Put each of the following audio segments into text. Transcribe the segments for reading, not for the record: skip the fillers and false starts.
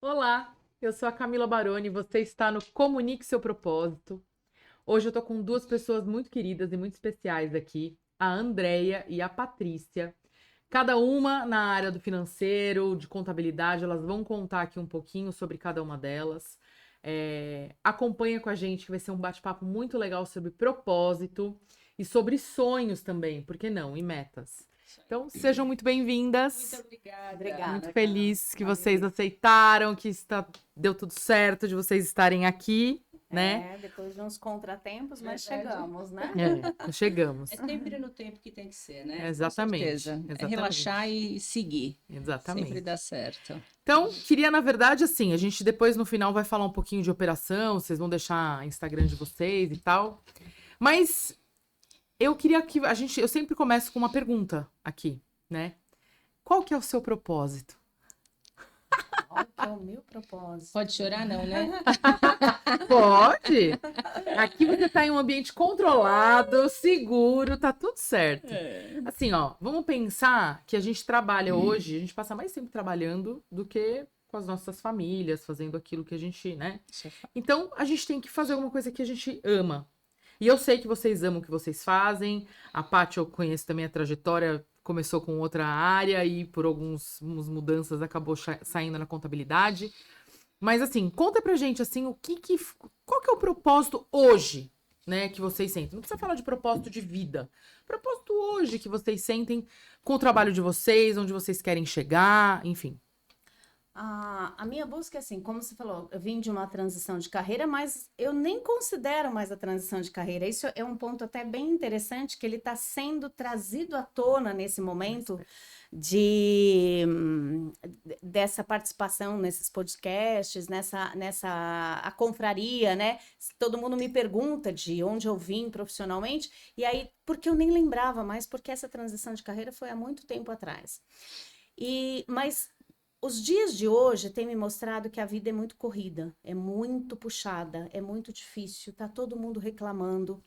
Olá, eu sou a Camila Baroni e você está no Comunique Seu Propósito. Hoje eu tô com duas pessoas muito queridas e muito especiais aqui, a Andreia e a Patrícia. Cada uma na área do financeiro, de contabilidade, elas vão contar aqui um pouquinho sobre cada uma delas. Acompanha com a gente que vai ser um bate-papo muito legal sobre propósito e sobre sonhos também, por que não? E metas. Então, sejam muito bem-vindas. Muito obrigada. Muito Obrigada, feliz que Carla. vocês aceitaram, deu tudo certo de vocês estarem aqui, né? Depois de uns contratempos, mas Verdade. chegamos, né? Chegamos. É sempre no tempo que tem que ser, né? Exatamente. Com certeza. É Exatamente. relaxar e seguir. Exatamente. Sempre dá certo. Então, queria, na verdade, assim, a gente depois no final vai falar um pouquinho de operação, vocês vão deixar Instagram de vocês e tal. Mas eu queria que eu sempre começo com uma pergunta aqui, né? Qual que é o seu propósito? Qual que é o meu propósito? Pode chorar, não, né? Pode! Aqui você tá em um ambiente controlado, seguro, tá tudo certo. Assim, ó, vamos pensar que a gente trabalha hoje, a gente passa mais tempo trabalhando do que com as nossas famílias, fazendo aquilo que a gente, né? Então, a gente tem que fazer alguma coisa que a gente ama. E eu sei que vocês amam o que vocês fazem. A Paty, eu conheço também a trajetória, começou com outra área e por algumas mudanças acabou saindo na contabilidade. Mas assim, conta pra gente assim, qual que é o propósito hoje, né, que vocês sentem? Não precisa falar de propósito de vida. Propósito hoje que vocês sentem com o trabalho de vocês, onde vocês querem chegar, enfim. A minha busca, assim, como você falou, eu vim de uma transição de carreira, mas eu nem considero mais a transição de carreira. Isso é um ponto até bem interessante, que ele está sendo trazido à tona nesse momento dessa participação nesses podcasts, a confraria, né? Todo mundo me pergunta de onde eu vim profissionalmente, e aí, porque eu nem lembrava mais, porque essa transição de carreira foi há muito tempo atrás. Mas os dias de hoje têm me mostrado que a vida é muito corrida, é muito puxada, é muito difícil, tá todo mundo reclamando.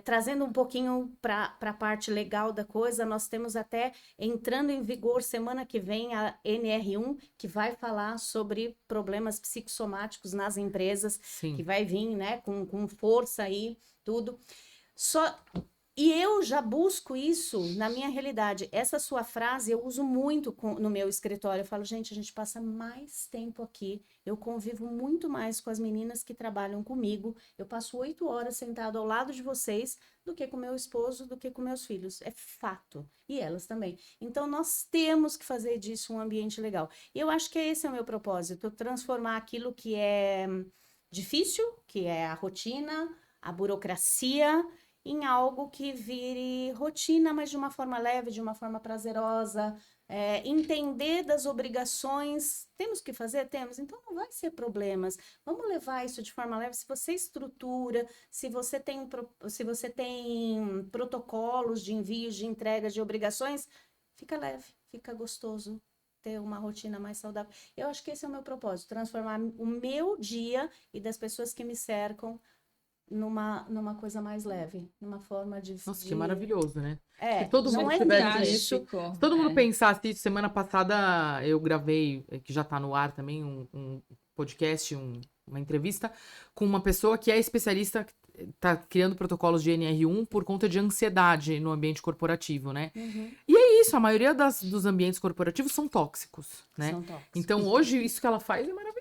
Trazendo um pouquinho para a parte legal da coisa, nós temos até entrando em vigor semana que vem a NR1, que vai falar sobre problemas psicossomáticos nas empresas, Sim. que vai vir, né, com força aí, tudo. E eu já busco isso na minha realidade. Essa sua frase eu uso muito no meu escritório. Eu falo, gente, a gente passa mais tempo aqui. Eu convivo muito mais com as meninas que trabalham comigo. Eu passo 8 horas sentado ao lado de vocês do que com meu esposo, do que com meus filhos. É fato. E elas também. Então, nós temos que fazer disso um ambiente legal. E eu acho que esse é o meu propósito. Transformar aquilo que é difícil, que é a rotina, a burocracia, em algo que vire rotina, mas de uma forma leve, de uma forma prazerosa, entender das obrigações, temos que fazer? Temos, então não vai ser problemas, vamos levar isso de forma leve, se você estrutura, se você tem protocolos de envios, de entregas, de obrigações, fica leve, fica gostoso, ter uma rotina mais saudável. Eu acho que esse é o meu propósito, transformar o meu dia e das pessoas que me cercam numa coisa mais leve, numa forma de... Nossa, que maravilhoso, né? Se Não todo mundo é tivesse isso. isso, se todo mundo pensasse isso, semana passada eu gravei, que já tá no ar também, um podcast, uma entrevista com uma pessoa que é especialista, tá criando protocolos de NR1 por conta de ansiedade no ambiente corporativo, né? E é isso, a maioria dos ambientes corporativos são tóxicos, né? São tóxicos. Então hoje isso que ela faz é maravilhoso.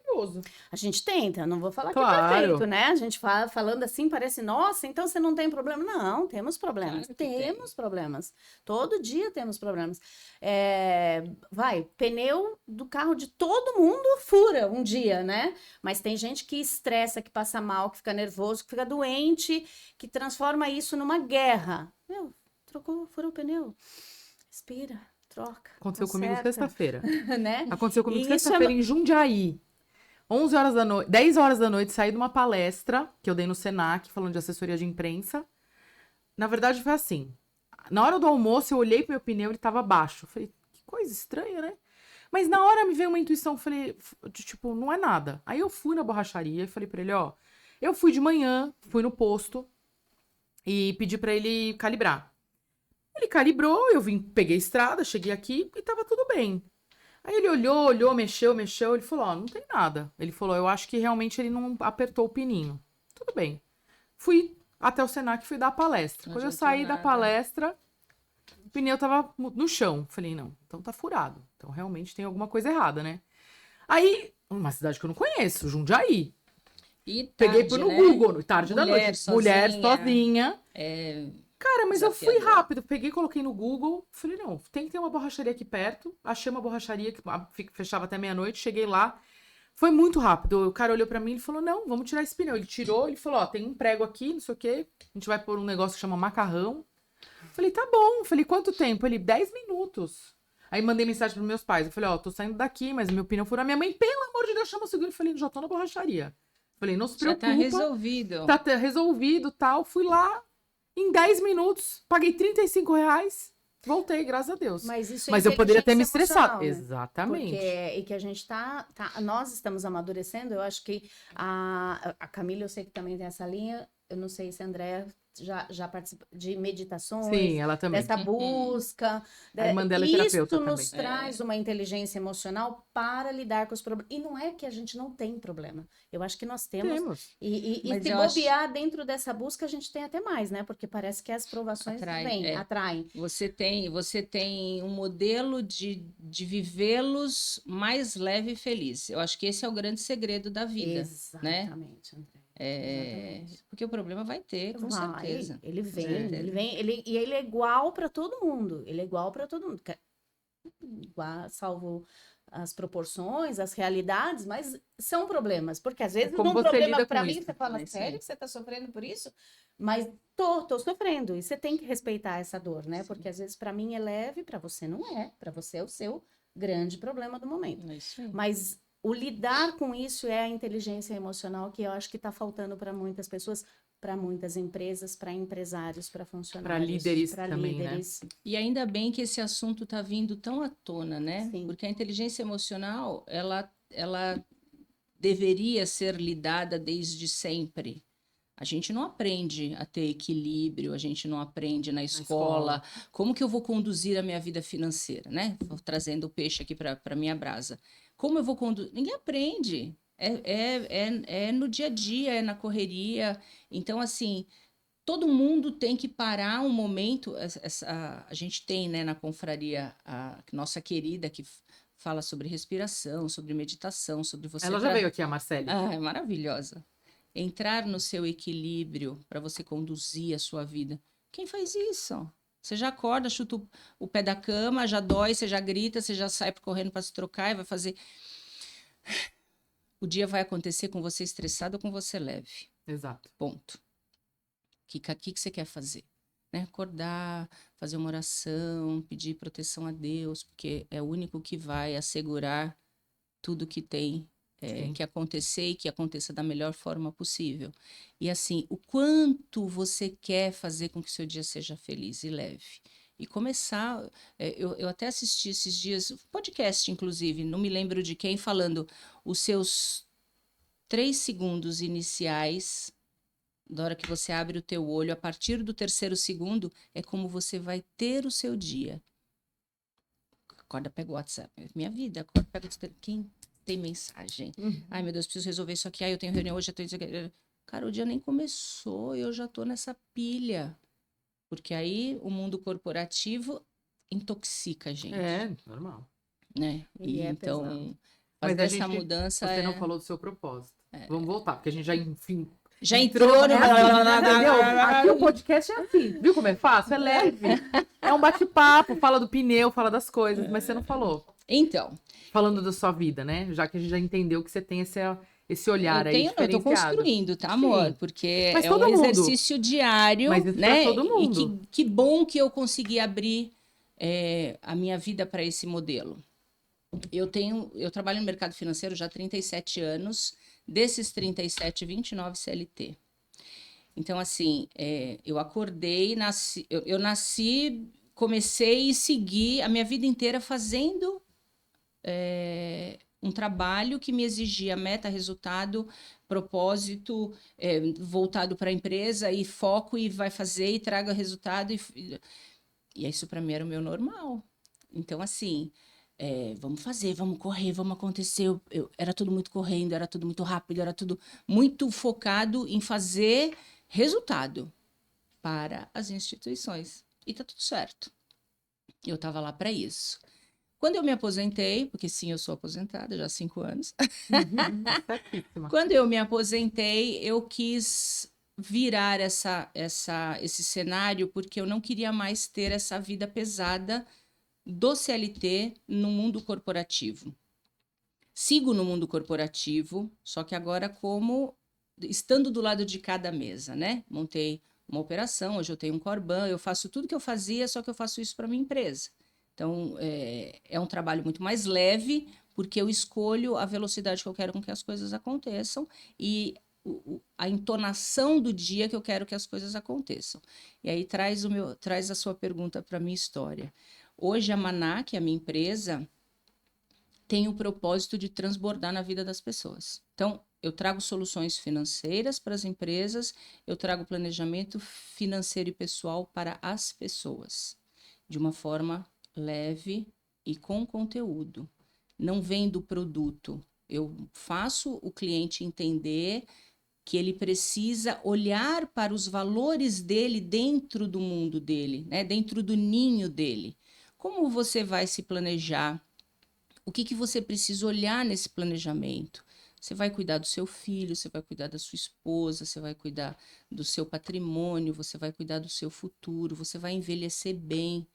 A gente tenta, não vou falar que é Claro. perfeito, né? A gente falando assim, parece, nossa, então você não tem problema. Não, temos problemas. Claro que temos problemas. Todo dia temos problemas. Pneu do carro de todo mundo fura um dia, né? Mas tem gente que estressa, que passa mal, que fica nervoso, que fica doente, que transforma isso numa guerra. Furou o pneu. Respira, troca. Aconteceu comigo conserta, sexta-feira. né? Aconteceu comigo E isso sexta-feira em Jundiaí. 11 horas da noite, 10 horas da noite, saí de uma palestra que eu dei no Senac, falando de assessoria de imprensa. Na verdade, foi assim. Na hora do almoço, eu olhei pro meu pneu, ele tava baixo. Eu falei, que coisa estranha, né? Mas na hora me veio uma intuição, falei, tipo, não é nada. Aí eu fui na borracharia e falei pra ele, ó, eu fui de manhã, fui no posto e pedi pra ele calibrar. Ele calibrou, eu peguei a estrada, cheguei aqui e tava tudo bem. Aí ele olhou, mexeu, ele falou, ó, não tem nada. Ele falou, eu acho que realmente ele não apertou o pininho. Tudo bem. Fui até o Senac, fui dar a palestra. Não Quando eu adiantou saí da nada. palestra, o pneu tava no chão. Falei, não, então tá furado. Então realmente tem alguma coisa errada, né? Aí, uma cidade que eu não conheço, Jundiaí. E Peguei tarde, no né? Google, tarde da Mulher noite. Mulher sozinha. É, Cara, mas eu fui desafiador. rápido. Peguei, coloquei no Google. Falei, não, tem que ter uma borracharia aqui perto. Achei uma borracharia que fechava até meia-noite. Cheguei lá. Foi muito rápido. O cara olhou pra mim e falou, não, vamos tirar esse pneu. Ele tirou, ele falou, ó, tem um prego aqui, não sei o quê. A gente vai pôr um negócio que chama macarrão. Falei, tá bom. Falei, quanto tempo? Ele, 10 minutos. Aí mandei mensagem pros meus pais. Eu falei, ó, tô saindo daqui, mas meu pneu furou. Minha mãe, pelo amor de Deus, chama o seguro. Eu falei, já tô na borracharia. Falei, não se Já preocupa. tá resolvido. Tá resolvido, tal. Fui lá, em 10 minutos, paguei R$ 35. Voltei, graças a Deus. Mas Eu poderia ter me inteligência estressado. emocional, né? Exatamente. E que a gente nós estamos amadurecendo, eu acho que a Camila, eu sei que também tem essa linha, eu não sei se a Andréa já participa de meditações, Sim, ela também. dessa busca. A irmã dela é Isso terapeuta nos também. traz uma inteligência emocional para lidar com os problemas. E não é que a gente não tem problema. Eu acho que nós temos. Temos. E Mas se eu acho- bobear dentro dessa busca, a gente tem até mais, né? Porque parece que as provações Atrai, atraem. Você tem um modelo de vivê-los mais leve e feliz. Eu acho que esse é o grande segredo da vida. Exatamente, André. Exatamente. Porque o problema vai ter, com Vai, certeza. ele vem, certeza. e ele é igual para todo mundo. Ele é igual para todo mundo. Salvo as proporções, as realidades, mas são problemas, porque às vezes como um você problema lida para com mim, isso. você fala, É isso sério aí. que você está sofrendo por isso? Mas tô sofrendo, e você tem que respeitar essa dor, né? Porque às vezes para mim é leve, para você não é, para você é o seu grande problema do momento. É isso aí. Mas o lidar com isso é a inteligência emocional que eu acho que está faltando para muitas pessoas, para muitas empresas, para empresários, para funcionários, líderes pra também, né? líderes. E ainda bem que esse assunto está vindo tão à tona, né? Sim. Porque a inteligência emocional, ela deveria ser lidada desde sempre. A gente não aprende a ter equilíbrio, a gente não aprende na escola. Como que eu vou conduzir a minha vida financeira, né? Vou trazendo o peixe aqui para minha brasa. Como eu vou conduzir? Ninguém aprende. É no dia a dia, é na correria. Então, assim, todo mundo tem que parar um momento. A gente tem, né, na confraria, a nossa querida que fala sobre respiração, sobre meditação, sobre você... Ela já veio aqui, a Marcele. Ah, é maravilhosa. Entrar no seu equilíbrio para você conduzir a sua vida. Quem faz isso? Você já acorda, chuta o pé da cama, já dói, você já grita, você já sai correndo para se trocar e vai fazer... O dia vai acontecer com você estressado ou com você leve. Exato. Ponto. O que você quer fazer? Né? Acordar, fazer uma oração, pedir proteção a Deus, porque é o único que vai assegurar tudo que tem que acontecer e que aconteça da melhor forma possível. E assim, o quanto você quer fazer com que o seu dia seja feliz e leve. E começar... eu até assisti esses dias, podcast inclusive, não me lembro de quem, falando os seus 3 segundos iniciais, da hora que você abre o teu olho, a partir do 3º segundo, é como você vai ter o seu dia. Acorda, pega o WhatsApp. Minha vida, acorda, pega o... Quem tem mensagem? Ai, meu Deus, preciso resolver isso aqui. Ai, eu tenho reunião hoje, eu tenho... Cara, o dia nem começou e eu já tô nessa pilha. Porque aí o mundo corporativo intoxica a gente. É, normal. Né? E é então, pesado. fazer Mas essa mudança Você não falou do seu propósito. Vamos voltar, porque a gente já, enfim... Já entrou no... Entendeu? Aqui o podcast é assim. Viu como é fácil? É leve. É um bate-papo, fala do pneu, fala das coisas, mas você não falou. Então... Falando da sua vida, né? Já que a gente já entendeu que você tem esse olhar aí eu tô diferenciado. construindo, tá, amor? Sim. Porque Mas é todo um mundo. exercício diário, Mas isso né? pra todo mundo. E que bom que eu consegui abrir a minha vida para esse modelo. Eu trabalho no mercado financeiro já há 37 anos, desses 37, 29 CLT. Então, assim, eu acordei, eu nasci, comecei e segui a minha vida inteira fazendo um trabalho que me exigia meta, resultado, propósito, voltado para a empresa, e foco, e vai fazer, e traga resultado. E isso para mim era o meu normal. Então, assim, vamos fazer, vamos correr, vamos acontecer. Era tudo muito correndo, era tudo muito rápido, era tudo muito focado em fazer resultado para as instituições. E tá tudo certo. Eu estava lá para isso. Quando eu me aposentei, porque sim, eu sou aposentada já há 5 anos. Certíssima. Quando eu me aposentei, eu quis virar esse cenário, porque eu não queria mais ter essa vida pesada do CLT no mundo corporativo. Sigo no mundo corporativo, só que agora como estando do lado de cada mesa, né? Montei uma operação, hoje eu tenho um Corban, eu faço tudo que eu fazia, só que eu faço isso para minha empresa. Então, é um trabalho muito mais leve, porque eu escolho a velocidade que eu quero com que as coisas aconteçam e a entonação do dia que eu quero que as coisas aconteçam. E aí traz a sua pergunta para a minha história. Hoje a Maná, que é a minha empresa, tem o propósito de transbordar na vida das pessoas. Então, eu trago soluções financeiras para as empresas, eu trago planejamento financeiro e pessoal para as pessoas, de uma forma leve e com conteúdo. Não vendo produto. Eu faço o cliente entender que ele precisa olhar para os valores dele dentro do mundo dele, né? Dentro do ninho dele. Como você vai se planejar? O que você precisa olhar nesse planejamento? Você vai cuidar do seu filho, você vai cuidar da sua esposa, você vai cuidar do seu patrimônio, você vai cuidar do seu futuro, você vai envelhecer bem.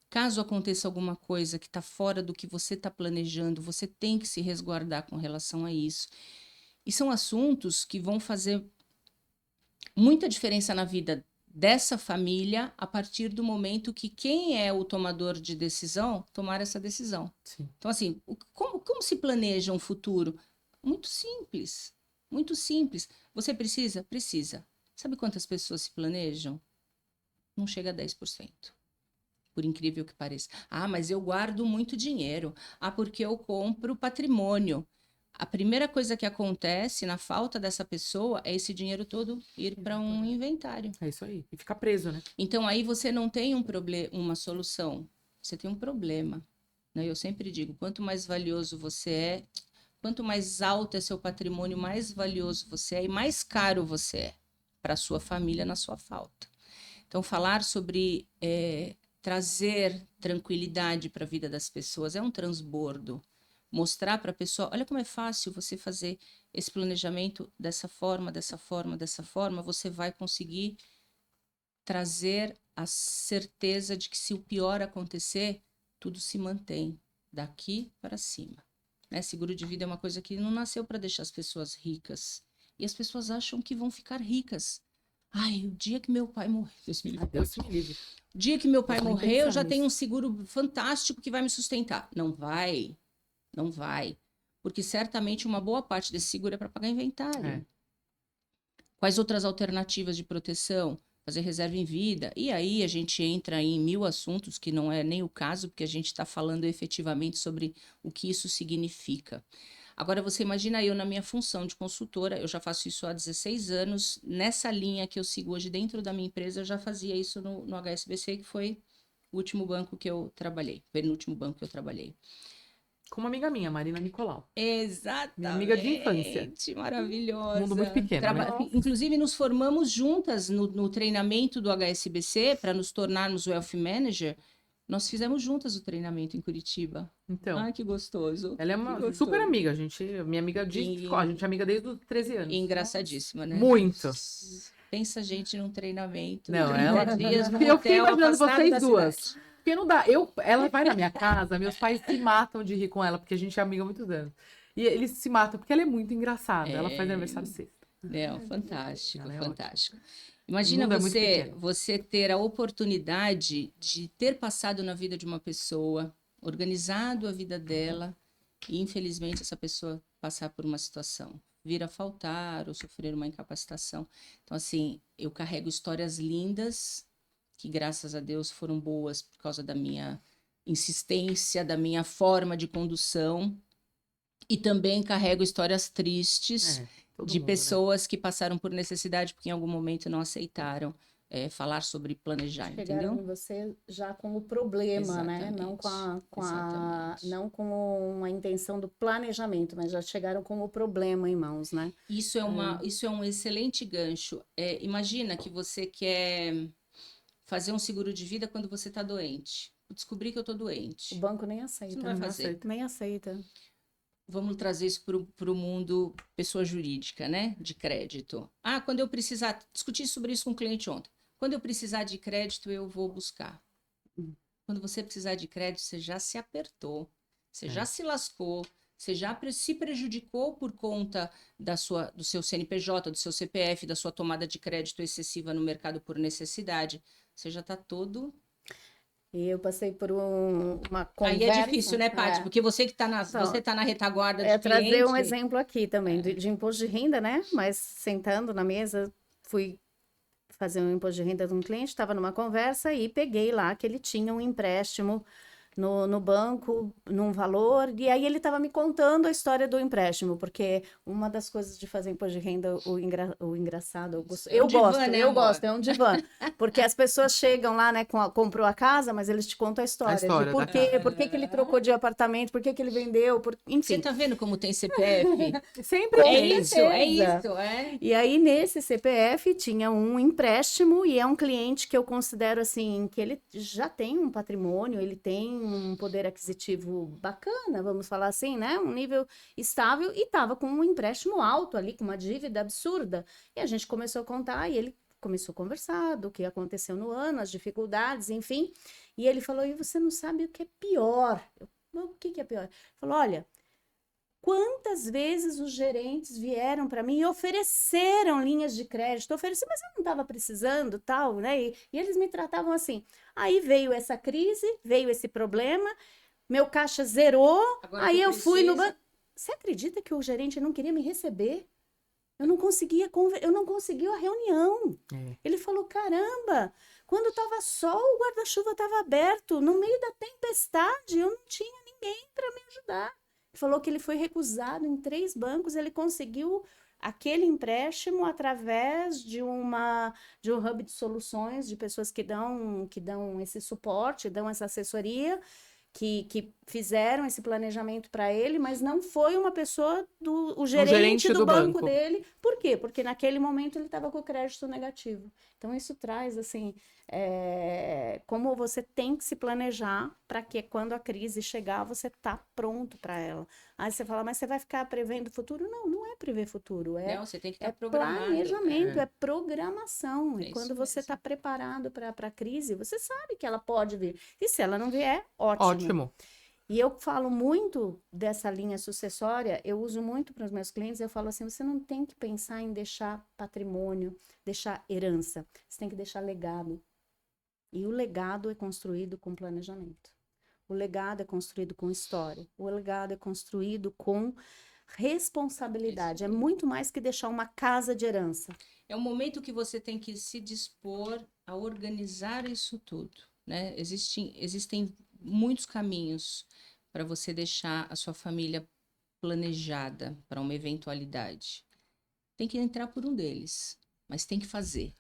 Caso aconteça alguma coisa que está fora do que você está planejando, você tem que se resguardar com relação a isso. E são assuntos que vão fazer muita diferença na vida dessa família a partir do momento que quem é o tomador de decisão tomar essa decisão. Sim. Então, assim, como se planeja um futuro? Muito simples, muito simples. Você precisa? Precisa. Sabe quantas pessoas se planejam? Não chega a 10%. Por incrível que pareça. Ah, mas eu guardo muito dinheiro. Ah, porque eu compro patrimônio. A primeira coisa que acontece na falta dessa pessoa é esse dinheiro todo ir para um inventário. É isso aí. E ficar preso, né? Então, aí você não tem uma solução, você tem um problema. Né? Eu sempre digo, quanto mais valioso você é, quanto mais alto é seu patrimônio, mais valioso você é e mais caro você é para a sua família na sua falta. Então, falar sobre trazer tranquilidade para a vida das pessoas é um transbordo. Mostrar para a pessoa, olha como é fácil você fazer esse planejamento dessa forma, dessa forma, dessa forma, você vai conseguir trazer a certeza de que se o pior acontecer, tudo se mantém daqui para cima. Né? Seguro de vida é uma coisa que não nasceu para deixar as pessoas ricas. E as pessoas acham que vão ficar ricas. Ai, o dia que meu pai morrer... Deus me livre. O dia que meu pai Posso nem morrer, eu pensar já tenho um nisso. seguro fantástico que vai me sustentar. Não vai. Não vai. Porque certamente uma boa parte desse seguro é para pagar inventário. É. Quais outras alternativas de proteção? Fazer reserva em vida. E aí a gente entra em 1000 assuntos, que não é nem o caso, porque a gente está falando efetivamente sobre o que isso significa. Agora, você imagina eu na minha função de consultora, eu já faço isso há 16 anos, nessa linha que eu sigo hoje dentro da minha empresa, eu já fazia isso no HSBC, que foi o último banco que eu trabalhei, penúltimo banco que eu trabalhei. Com uma amiga minha, Marina Nicolau. Exatamente. Minha amiga de infância. Maravilhosa. Mundo muito pequeno, né? Inclusive, nos formamos juntas no treinamento do HSBC para nos tornarmos Wealth Manager. Nós fizemos juntas o treinamento em Curitiba. Então, Ai, que gostoso. ela é uma super amiga, minha amiga de escola, a gente é amiga desde os 13 anos. Engraçadíssima, né? Muito. Pensa a gente num treinamento. Não, 30 ela... dias no Eu fiquei hotel, imaginando afastado vocês da duas. cidade. Porque não dá. Ela vai na minha casa, meus pais se matam de rir com ela, porque a gente é amiga há muitos anos. E eles se matam, porque ela é muito engraçada. Ela faz aniversário sexta. Não, fantástico, Ela é fantástico. O Imagina mundo é muito pequeno. você ter a oportunidade de ter passado na vida de uma pessoa, organizado a vida dela, e infelizmente essa pessoa passar por uma situação, vir a faltar ou sofrer uma incapacitação. Então, assim, eu carrego histórias lindas, que graças a Deus foram boas por causa da minha insistência, da minha forma de condução, e também carrego histórias tristes Todo de mundo, né? pessoas que passaram por necessidade porque em algum momento não aceitaram falar sobre planejar, Chegaram entendeu? em você já com o problema, né? Não Exatamente. não com a intenção do planejamento, mas já chegaram com o problema em mãos, né? Isso é um excelente gancho. Imagina que você quer fazer um seguro de vida quando você está doente. Descobri que eu estou O doente. banco nem Você aceita, não vai né? fazer. Nem aceita. Vamos trazer isso para o mundo pessoa jurídica, né? De crédito. Quando eu precisar, discuti sobre isso com um cliente ontem. Quando eu precisar de crédito, eu vou buscar. Quando você precisar de crédito, você já se apertou, você já se lascou, você já se prejudicou por conta do seu CNPJ, do seu CPF, da sua tomada de crédito excessiva no mercado por necessidade. Você já está todo. E eu passei por uma Aí é conversa. difícil, né, Paty? Porque você que está Então, você tá na retaguarda de trazer um cliente. exemplo aqui também, de imposto de renda, né? Mas sentando na mesa, fui fazer um imposto de renda de um cliente, estava numa conversa e peguei lá que ele tinha um empréstimo no banco, num valor, e aí ele estava me contando a história do empréstimo, porque uma das coisas de fazer imposto de renda, o engraçado, É um divã, né, eu amor? gosto, é um divã, porque as pessoas chegam lá, né, comprou a casa, mas eles te contam a história de história por da quê, casa. por que que ele trocou de apartamento, por que que ele vendeu, Você enfim. tá vendo como tem CPF? Sempre Com tem. É. E aí, nesse CPF, tinha um empréstimo, e é um cliente que eu considero, assim, que ele já tem um patrimônio, ele tem um poder aquisitivo bacana, vamos falar assim, né? Um nível estável, e estava com um empréstimo alto ali, com uma dívida absurda. E a gente começou a contar, e ele começou a conversar do que aconteceu no ano, as dificuldades, enfim. E ele falou, e você não sabe o que é pior. O que é pior? Ele falou, olha... Quantas vezes os gerentes vieram para mim e ofereceram linhas de crédito, ofereceram, mas eu não estava precisando, tal, né? E eles me tratavam assim. Aí veio essa crise, veio esse problema, meu caixa zerou, Agora aí que eu fui no precisa. banco. Você acredita que o gerente não queria me receber? Eu não conseguia, eu não conseguia a reunião. Ele falou: caramba, quando estava sol, o guarda-chuva estava aberto, no meio da tempestade, eu não tinha ninguém para me ajudar. Ele falou que ele foi recusado em 3 bancos, ele conseguiu aquele empréstimo através de um hub de soluções, de pessoas que dão esse suporte, dão essa assessoria, que fizeram esse planejamento para ele, mas não foi uma pessoa o gerente do banco dele. Por quê? Porque naquele momento ele estava com o crédito negativo. Então isso traz assim, como você tem que se planejar para que quando a crise chegar você tá pronto para ela. Aí você fala, mas você vai ficar prevendo o futuro? Não, não é prever futuro, Não, você tem que estar programado. planejamento, é programação. E isso quando você mesmo. está preparado para a crise, você sabe que ela pode vir. E se ela não vier, ótimo. Ótimo. E eu falo muito dessa linha sucessória, eu uso muito para os meus clientes, eu falo assim, você não tem que pensar em deixar patrimônio, deixar herança, você tem que deixar legado. E o legado é construído com planejamento. O legado é construído com história. O legado é construído com responsabilidade. É muito mais que deixar uma casa de herança. É um momento que você tem que se dispor a organizar isso tudo, né? Existem muitos caminhos para você deixar a sua família planejada para uma eventualidade. Tem que entrar por um deles, mas tem que fazer.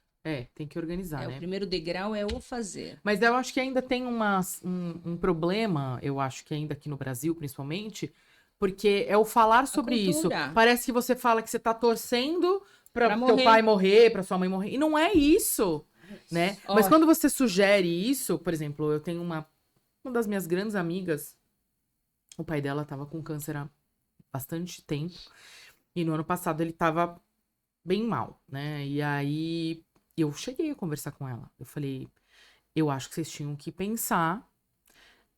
Tem que organizar, né? O primeiro degrau é o fazer. Mas eu acho que ainda tem um problema, eu acho que ainda aqui no Brasil, principalmente, porque é o falar sobre isso. Parece que você fala que você tá torcendo para seu pai morrer, para sua mãe morrer. E não é isso, né? Mas quando você sugere isso, por exemplo, eu tenho uma das minhas grandes amigas, o pai dela tava com câncer há bastante tempo. E no ano passado ele tava bem mal, né? E aí eu cheguei a conversar com ela. Eu falei, eu acho que vocês tinham que pensar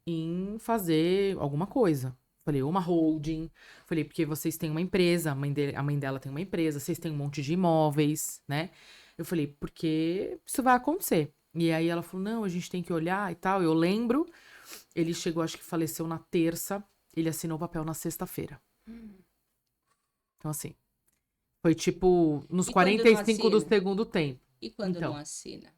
em fazer alguma coisa. Falei, uma holding. Falei, porque vocês têm uma empresa, a mãe dela tem uma empresa, vocês têm um monte de imóveis, né? Eu falei, porque isso vai acontecer. E aí ela falou, não, a gente tem que olhar e tal. Eu lembro, ele chegou, acho que faleceu na terça, ele assinou o papel na sexta-feira. Então, assim, foi tipo nos 45 do segundo tempo. E quando não assina?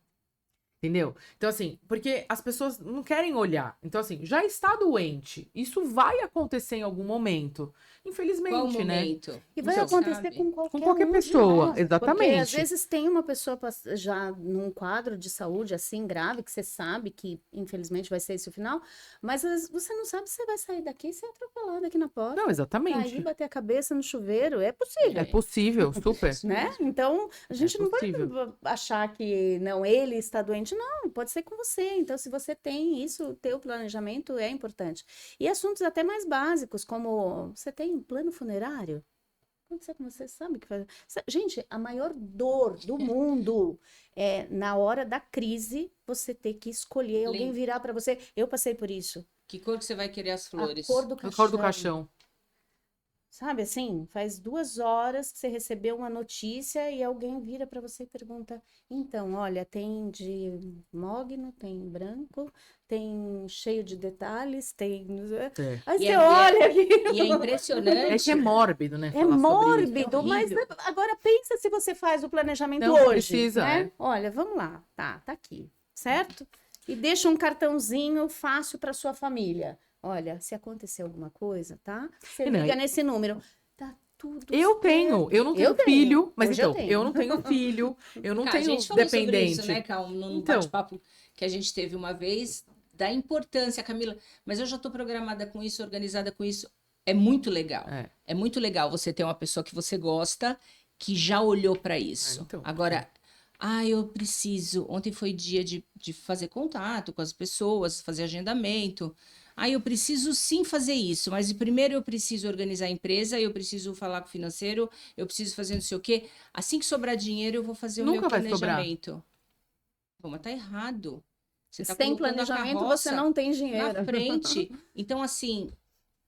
Entendeu? Então, assim, porque as pessoas não querem olhar. Então, assim, já está doente. Isso vai acontecer em algum momento. Infelizmente, Qual né? momento? E vai Você acontecer sabe? com Com qualquer um de pessoa, nós. exatamente. Porque às vezes tem uma pessoa já num quadro de saúde assim grave, que você sabe que infelizmente vai ser esse o final, mas você não sabe se você vai sair daqui e ser atropelado aqui na porta. Não, exatamente. Cair, bater a cabeça no chuveiro, é É possível. possível, super. Né? Então, a gente não pode possível. achar que não, ele está doente. Não, pode ser com você. Então, se você tem isso, ter o planejamento é importante. E assuntos até mais básicos, como você tem um plano funerário? Acontecer com você, sabe o que faz? Gente, a maior dor do mundo é na hora da crise você ter que escolher alguém virar para você. Eu passei por isso. Que cor que você vai querer as flores? A cor do A caixão. cor do caixão. Sabe assim, faz 2 horas que você recebeu uma notícia e alguém vira para você e pergunta: então, olha, tem de mogno, tem branco, tem cheio de detalhes, tem. É. Aí E você é- olha aqui. E é impressionante. É que é mórbido, né? É falar sobre isso. mórbido, É mas horrível. agora pensa se você faz o planejamento Não hoje, precisa, né? é. Olha, vamos lá, tá aqui, certo? E deixa um cartãozinho fácil para sua família. Olha, se acontecer alguma coisa, tá? Você E não, liga nesse número. Tá tudo Eu certo. tenho, eu não tenho Eu tenho. filho, mas Hoje eu então, tenho. eu não tenho filho, eu não Cara, tenho a gente falou sobre dependente. isso, né, Cal, num Então. bate-papo que a gente teve uma vez, da importância, Camila. Mas eu já estou programada com isso, organizada com isso. É muito legal. É muito legal você ter uma pessoa que você gosta, que já olhou para isso. então. Agora, eu preciso. Ontem foi dia de fazer contato com as pessoas, fazer agendamento. Eu preciso sim fazer isso, mas primeiro eu preciso organizar a empresa, eu preciso falar com o financeiro, eu preciso fazer não sei o quê. Assim que sobrar dinheiro, eu vou fazer o Nunca meu vai sobrar. planejamento. Pô, mas tá errado. Você tá Sem colocando a planejamento, carroça você não tem dinheiro. na frente. Então, assim,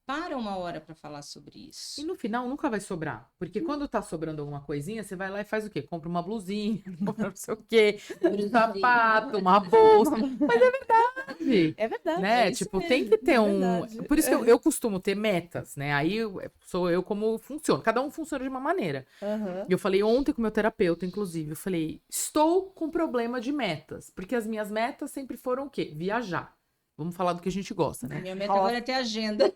para uma hora para falar sobre isso. E no final nunca vai sobrar. Porque quando tá sobrando alguma coisinha, você vai lá e faz o quê? Compra uma blusinha, compra não sei o quê, um sapato, uma bolsa. Mas é verdade. É verdade. Né? É isso Tipo, mesmo, tem que ter é um. verdade. Por isso que eu costumo ter metas, né? Aí sou eu como funciona. Cada um funciona de uma maneira. Aham. E eu falei ontem com o meu terapeuta, inclusive, eu falei, estou com problema de metas. Porque as minhas metas sempre foram o quê? Viajar. Vamos falar do que a gente gosta, né? Minha meta agora é ter agenda.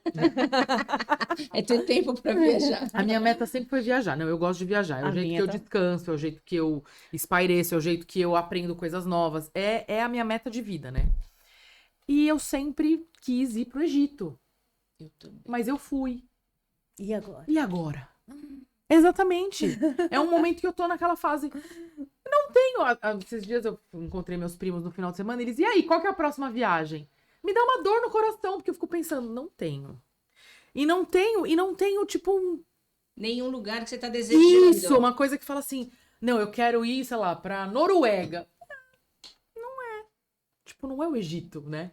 É ter tempo para viajar. A minha meta sempre foi viajar. Não, eu gosto de viajar. É o A jeito minha que eu tá- descanso, é o jeito que eu espaireço, é o jeito que eu aprendo coisas novas. É a minha meta de vida, né? E eu sempre quis ir pro Egito. Eu também. Mas eu fui. E agora? E agora? Exatamente. É um momento que eu tô naquela fase. Não tenho. Esses dias eu encontrei meus primos no final de semana. Eles, e aí, qual que é a próxima viagem? Me dá uma dor no coração, porque eu fico pensando, não tenho. E não tenho, tipo, Nenhum lugar que você tá desejando. isso, uma coisa que fala assim, não, eu quero ir, sei lá, pra Noruega. Não é. Tipo, não é o Egito, né?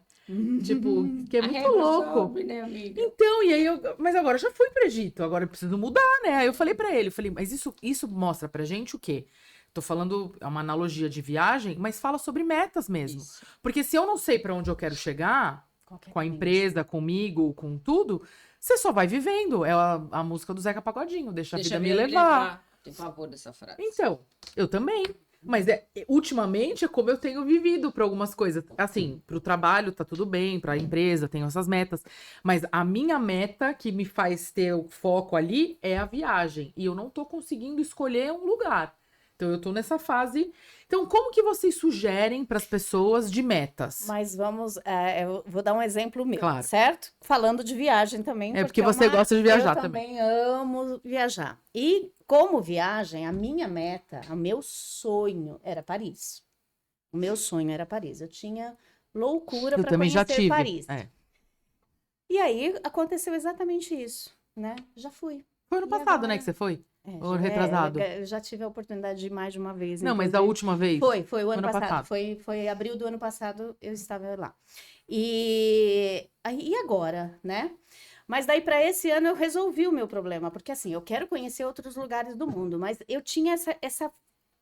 Tipo, que é A muito régua louco. sobe, né, amiga? Então, e aí mas agora eu já fui pro Egito, agora eu preciso mudar, né? Aí eu falei pra ele, mas isso mostra pra gente o quê? Tô falando, é uma analogia de viagem, mas fala sobre metas mesmo. Isso. Porque se eu não sei pra onde eu quero chegar, Qualquer com a coisa. empresa, comigo, com tudo, você só vai vivendo. É a música do Zeca Pagodinho, deixa a vida me levar. Tenho pavor dessa frase. Então, eu também. Mas ultimamente é como eu tenho vivido para algumas coisas. Assim, pro trabalho tá tudo bem, pra empresa, tenho essas metas. Mas a minha meta que me faz ter o foco ali é a viagem. E eu não tô conseguindo escolher um lugar. Então eu tô nessa fase. Então, como que vocês sugerem para as pessoas de metas? Mas vamos, eu vou dar um exemplo meu, Claro. certo? Falando de viagem também. É porque você gosta de viajar eu também. amo viajar. E como viagem, a minha meta, o meu sonho era Paris. O meu sonho era Paris. Eu tinha loucura Eu para também já conhecer tive. Paris. É. E aí aconteceu exatamente isso, né? Já fui. Foi ano E passado, agora? né, que você foi? Ou Já- retrasado? eu já tive a oportunidade de ir mais de uma vez. Não, mas da inclusive. última vez? Foi o ano passado. Foi abril do ano passado, eu estava lá. E agora, né? Mas daí para esse ano eu resolvi o meu problema, porque assim, eu quero conhecer outros lugares do mundo, mas eu tinha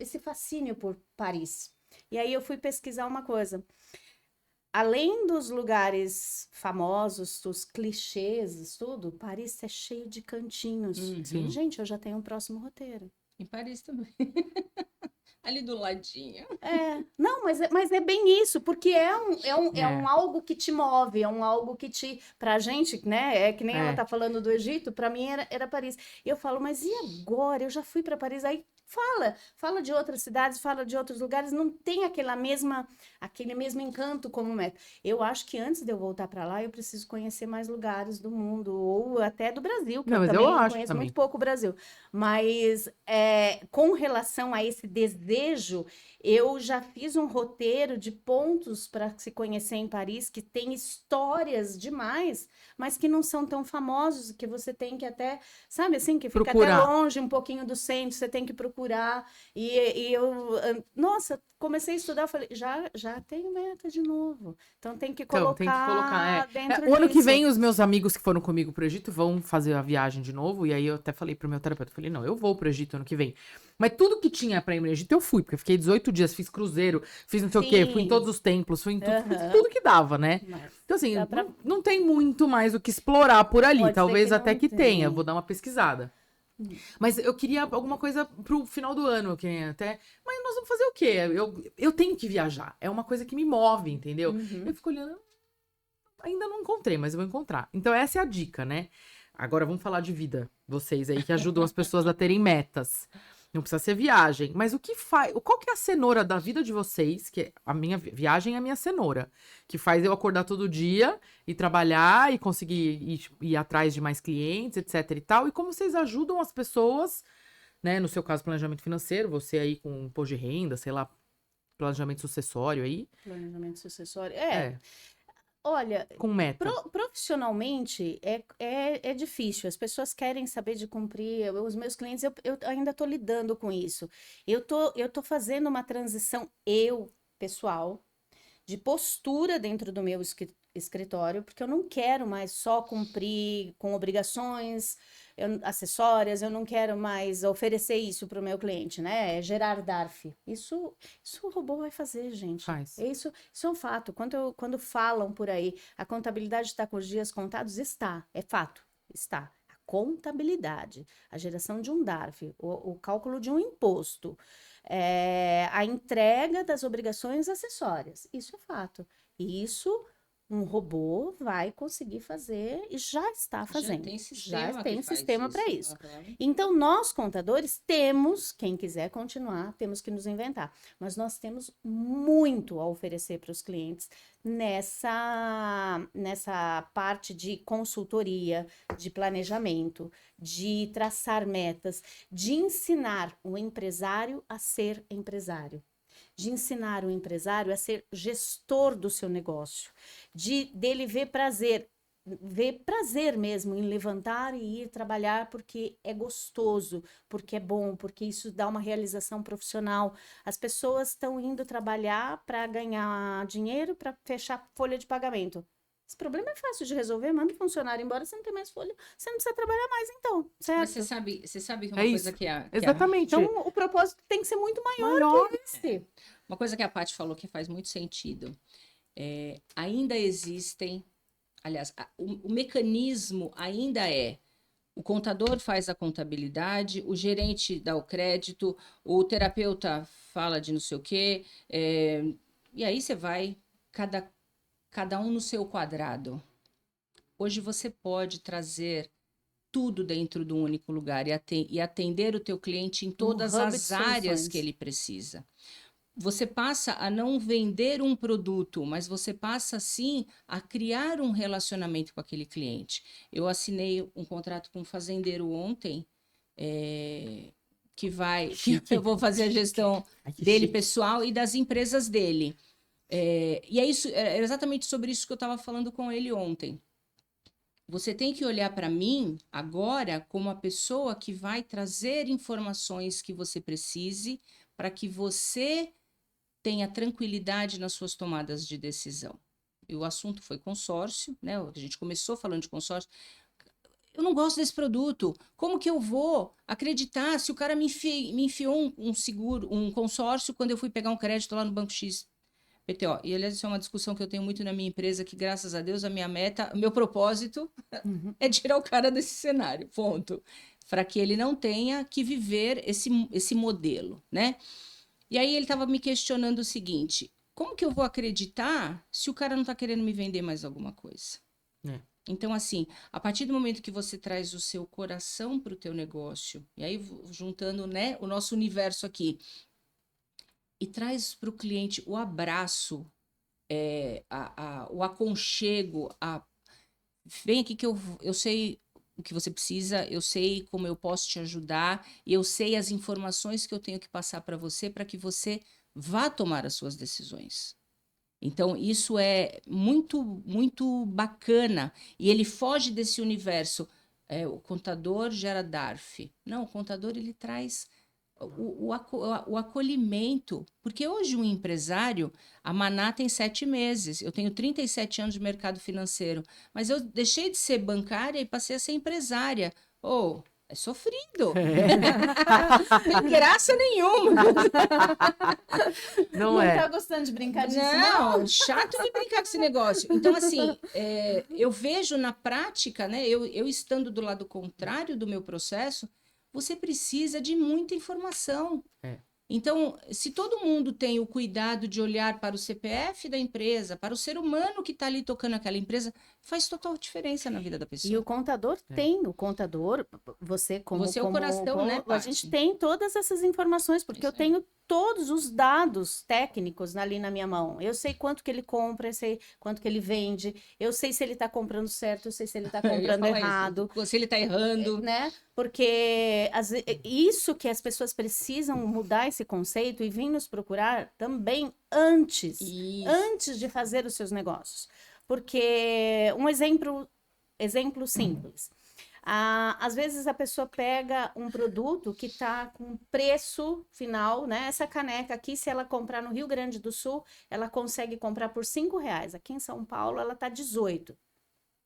esse fascínio por Paris. E aí eu fui pesquisar uma coisa. Além dos lugares famosos, dos clichês, tudo, Paris é cheio de cantinhos. Uhum. Sim. Gente, eu já tenho um próximo roteiro. Em Paris também. Ali do ladinho. Não, mas é bem isso, porque é um algo que te move, é um algo que pra gente, né, é que nem ela tá falando do Egito, pra mim era Paris. E eu falo, mas e agora? Eu já fui pra Paris, aí fala de outras cidades, fala de outros lugares, não tem aquele mesmo encanto como Meta. Eu acho que antes de eu voltar pra lá, eu preciso conhecer mais lugares do mundo, ou até do Brasil, que Não, eu mas também eu acho conheço também. muito pouco o Brasil. Mas com relação a esse desejo, eu já fiz um roteiro de pontos para se conhecer em Paris, que tem histórias demais, mas que não são tão famosos, que você tem que até, sabe assim, que fica até longe um pouquinho do centro, você tem que procurar. E nossa, comecei a estudar, falei, já tenho Meta de novo. Então tem que colocar dentro O ano que disso. vem, os meus amigos que foram comigo pro Egito vão fazer a viagem de novo. E aí eu até falei pro meu terapeuta, falei, não, eu vou pro Egito ano que vem. Mas tudo que tinha pra ir no Egito eu fui, porque eu fiquei 18 dias, fiz cruzeiro, fiz não sei o quê, fui em todos os templos, fui em tudo que dava, né? Então assim, não tem muito mais o que explorar por ali. Talvez até que tenha, vou dar uma pesquisada. Mas eu queria alguma coisa pro final do ano, mas nós vamos fazer o quê? Eu tenho que viajar. É uma coisa que me move, entendeu? Eu fico olhando, ainda não encontrei, mas eu vou encontrar. Então essa é a dica, né? Agora vamos falar de vida, vocês aí que ajudam as pessoas a terem metas. Não precisa ser viagem, mas qual que é a cenoura da vida de vocês, que a minha viagem é a minha cenoura, que faz eu acordar todo dia e trabalhar e conseguir ir atrás de mais clientes, etc e tal, e como vocês ajudam as pessoas, né, no seu caso, planejamento financeiro, você aí com imposto de renda, sei lá, planejamento sucessório aí. Planejamento sucessório, Olha, com meta. Profissionalmente é difícil. As pessoas querem saber de cumprir. Os meus clientes, eu ainda estou lidando com isso. Eu tô fazendo uma transição, pessoal, de postura dentro do meu escritório, porque eu não quero mais só cumprir com obrigações acessórias, eu não quero mais oferecer isso para o meu cliente, né? Gerar DARF. Isso o robô vai fazer, gente. Faz. Isso é um fato. Quando falam por aí, a contabilidade está com os dias contados, é fato, está. A contabilidade, a geração de um DARF, o cálculo de um imposto, a entrega das obrigações acessórias, isso é fato. Isso um robô vai conseguir fazer e já está fazendo. Já tem sistema para isso. Então, nós, contadores, quem quiser continuar, temos que nos inventar. Mas nós temos muito a oferecer para os clientes nessa parte de consultoria, de planejamento, de traçar metas, de ensinar o empresário a ser empresário, de ensinar o empresário a ser gestor do seu negócio, dele ver prazer mesmo em levantar e ir trabalhar porque é gostoso, porque é bom, porque isso dá uma realização profissional. As pessoas estão indo trabalhar para ganhar dinheiro, para fechar folha de pagamento. Esse problema é fácil de resolver, manda o funcionário embora, você não tem mais folha, você não precisa trabalhar mais então, certo? Mas você sabe que uma coisa que Exatamente. Então, o propósito tem que ser muito maior que esse. Uma coisa que a Paty falou que faz muito sentido, ainda existem, aliás, o mecanismo ainda o contador faz a contabilidade, o gerente dá o crédito, o terapeuta fala de não sei o quê, e aí você vai, cada um no seu quadrado. Hoje você pode trazer tudo dentro de um único lugar e atender o teu cliente em todas as áreas que ele precisa. Você passa a não vender um produto, mas você passa, sim, a criar um relacionamento com aquele cliente. Eu assinei um contrato com um fazendeiro ontem, que eu vou fazer a gestão dele pessoal e das empresas dele. E é exatamente sobre isso que eu estava falando com ele ontem. Você tem que olhar para mim agora como a pessoa que vai trazer informações que você precise para que você tenha tranquilidade nas suas tomadas de decisão. E o assunto foi consórcio, né? A gente começou falando de consórcio. Eu não gosto desse produto. Como que eu vou acreditar se o cara me enfiou um seguro, um consórcio quando eu fui pegar um crédito lá no Banco X? PTO. E, aliás, isso é uma discussão que eu tenho muito na minha empresa, que, graças a Deus, a minha meta, o meu propósito é tirar o cara desse cenário, ponto. Para que ele não tenha que viver esse modelo, né? E aí ele estava me questionando o seguinte: como que eu vou acreditar se o cara não está querendo me vender mais alguma coisa? É. Então, assim, a partir do momento que você traz o seu coração para o teu negócio, e aí juntando, né, o nosso universo aqui, e traz para o cliente o abraço, o aconchego, vem aqui que eu sei o que você precisa, eu sei como eu posso te ajudar, e eu sei as informações que eu tenho que passar para que você vá tomar as suas decisões. Então, isso é muito, muito bacana. E ele foge desse universo. O contador gera DARF. Não, o contador ele traz o acolhimento. Porque hoje um empresário, a Maná tem 7 meses. Eu tenho 37 anos de mercado financeiro. Mas eu deixei de ser bancária e passei a ser empresária. Oh, é sofrido. Não tem graça nenhuma. Não Não é. tá gostando de brincar disso, Não, chato de brincar com esse negócio. Então, assim, eu vejo na prática, né? Eu estando do lado contrário do meu processo, você precisa de muita informação. É. Então, se todo mundo tem o cuidado de olhar para o CPF da empresa, para o ser humano que está ali tocando aquela empresa, faz total diferença na vida da pessoa. E o contador tem, o contador, você é o coração, né, a Paty? gente tem todas essas informações, porque eu Isso aí. tenho todos os dados técnicos ali na minha mão. Eu sei quanto que ele compra, eu sei quanto que ele vende, eu sei se ele está comprando certo, eu sei se ele está Eu ia comprando falar errado. isso. Se ele está errando. Né? Porque isso que as pessoas precisam mudar esse conceito e vir nos procurar também antes de fazer os seus negócios. Porque um exemplo simples. Às vezes a pessoa pega um produto que está com preço final, né? Essa caneca aqui, se ela comprar no Rio Grande do Sul, ela consegue comprar por R$ 5. Aqui em São Paulo, ela está 18.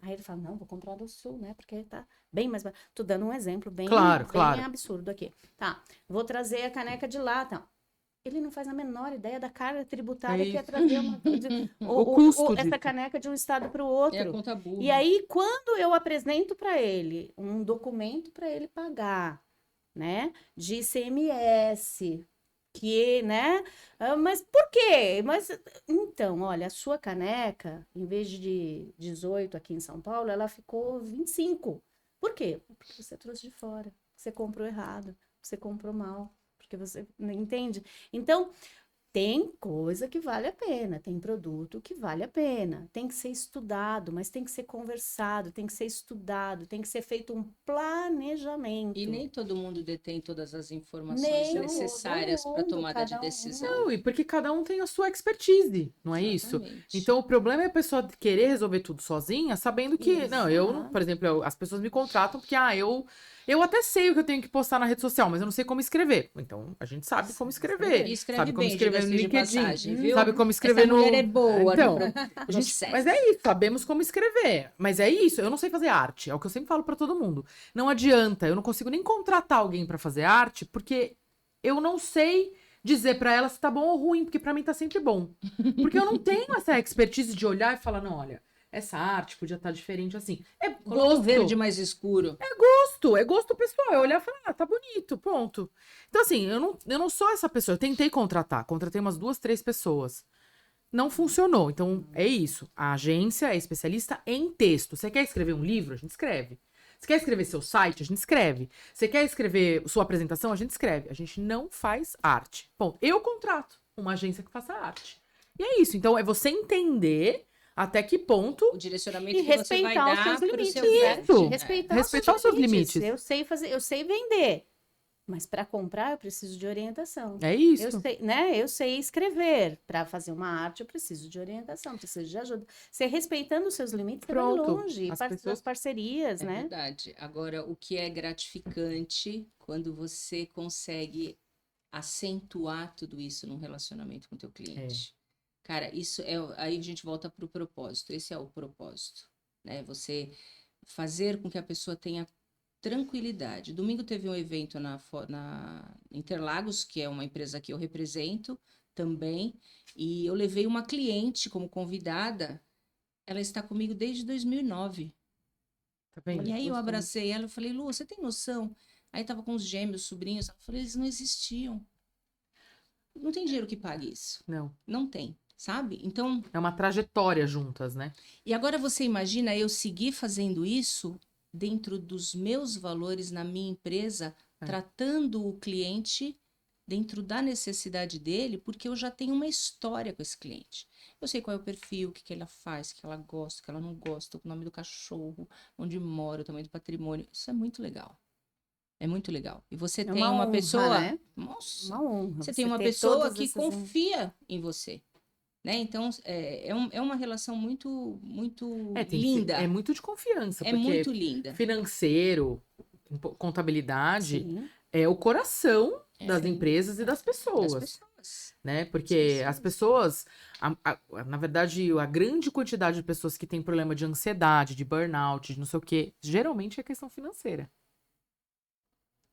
Aí ele fala, não, vou comprar do Sul, né? Porque tá bem mais barato. Tô dando um exemplo bem absurdo aqui. Tá, vou trazer a caneca de lá, tá. Ele não faz a menor ideia da carga tributária que é trazer essa caneca de um estado para o outro. É a conta burra. E aí, quando eu apresento para ele um documento para ele pagar, né? De ICMS, que, né? Mas por quê? Então, olha, a sua caneca, em vez de 18 aqui em São Paulo, ela ficou 25. Por quê? Porque você trouxe de fora, você comprou errado, você comprou mal, porque você não entende. Então, tem coisa que vale a pena, tem produto que vale a pena, tem que ser estudado, mas tem que ser conversado, tem que ser estudado, tem que ser feito um planejamento. E nem todo mundo detém todas as informações necessárias para tomada de decisão. Não, e porque cada um tem a sua expertise, não é isso? Então o problema é a pessoa querer resolver tudo sozinha, sabendo que, por exemplo, as pessoas me contratam porque, eu até sei o que eu tenho que postar na rede social, mas eu não sei como escrever. Então, a gente sabe como escrever. E escreve sabe como bem, escrever no LinkedIn. Passagem, viu? Sabe como escrever Essa mulher é boa. Então, mas é isso, sabemos como escrever. Mas é isso, eu não sei fazer arte. É o que eu sempre falo pra todo mundo. Não adianta, eu não consigo nem contratar alguém pra fazer arte, porque eu não sei dizer pra ela se tá bom ou ruim, porque pra mim tá sempre bom. Porque eu não tenho essa expertise de olhar e falar, não, olha, essa arte podia estar diferente assim. É gosto. Verde mais escuro. É gosto pessoal. Eu olhar e falar, tá bonito, ponto. Então, assim, eu não sou essa pessoa. Eu tentei contratei umas 2, 3 pessoas. Não funcionou. Então, é isso. A agência é especialista em texto. Você quer escrever um livro? A gente escreve. Você quer escrever seu site? A gente escreve. Você quer escrever sua apresentação? A gente escreve. A gente não faz arte. Ponto. Eu contrato uma agência que faça arte. E é isso. Então, é você entender até que ponto o direcionamento e que você vai dar os seus limites. Isso. Respeitar os seus limites. limites. Eu sei vender. Mas para comprar eu preciso de orientação. É isso. Eu sei escrever. Para fazer uma arte eu preciso de orientação, preciso de ajuda. Você respeitando os seus limites, Pronto. você vai longe. As parcerias, né? É verdade. Agora, o que é gratificante quando você consegue acentuar tudo isso num relacionamento com o teu cliente. Cara, isso é... Aí a gente volta para o propósito. Esse é o propósito, né? Você fazer com que a pessoa tenha tranquilidade. Domingo teve um evento na Interlagos, que é uma empresa que eu represento também, e eu levei uma cliente como convidada. Ela está comigo desde 2009. Tá bem? E aí eu abracei ela e falei, Lu, você tem noção? Aí tava com os gêmeos, sobrinhos. Eu falei, eles não existiam. não tem dinheiro que pague isso. Não. Não tem, sabe? Então, É uma trajetória juntas, né? e agora você imagina eu seguir fazendo isso dentro dos meus valores na minha empresa, tratando o cliente dentro da necessidade dele, porque eu já tenho uma história com esse cliente. Eu sei qual é o perfil, o que que ela faz, o que ela gosta, o que ela não gosta, o nome do cachorro, onde mora, o tamanho do patrimônio. Isso é muito legal. É muito legal. E você tem uma uma honra, pessoa, né? nossa, Uma honra. você tem uma ter pessoa todas que essas- confia em você, né? Então, é uma relação muito, muito É linda. muito de confiança, É porque muito linda. financeiro, contabilidade, Sim. é o coração das Sim. empresas e das Das pessoas, pessoas. né? Porque Das as pessoas, na verdade, a grande quantidade de pessoas que têm problema de ansiedade, de burnout, de não sei o quê, geralmente é questão financeira.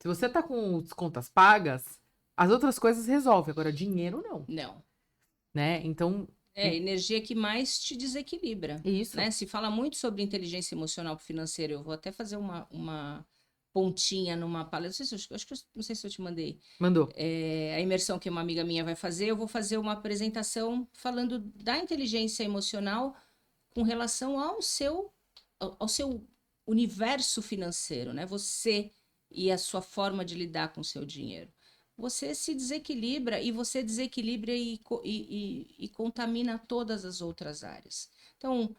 Se você tá com as contas pagas, as outras coisas resolvem. Agora, dinheiro não, Não. né? Então, É a energia que mais te desequilibra. isso. Né? Se fala muito sobre inteligência emocional financeira, eu vou até fazer uma pontinha numa palestra. Não sei se eu te mandei. Mandou. A imersão que uma amiga minha vai fazer, eu vou fazer uma apresentação falando da inteligência emocional com relação ao seu universo financeiro, né? Você e a sua forma de lidar com o seu dinheiro. Você se desequilibra e você desequilibra e contamina todas as outras áreas. Então,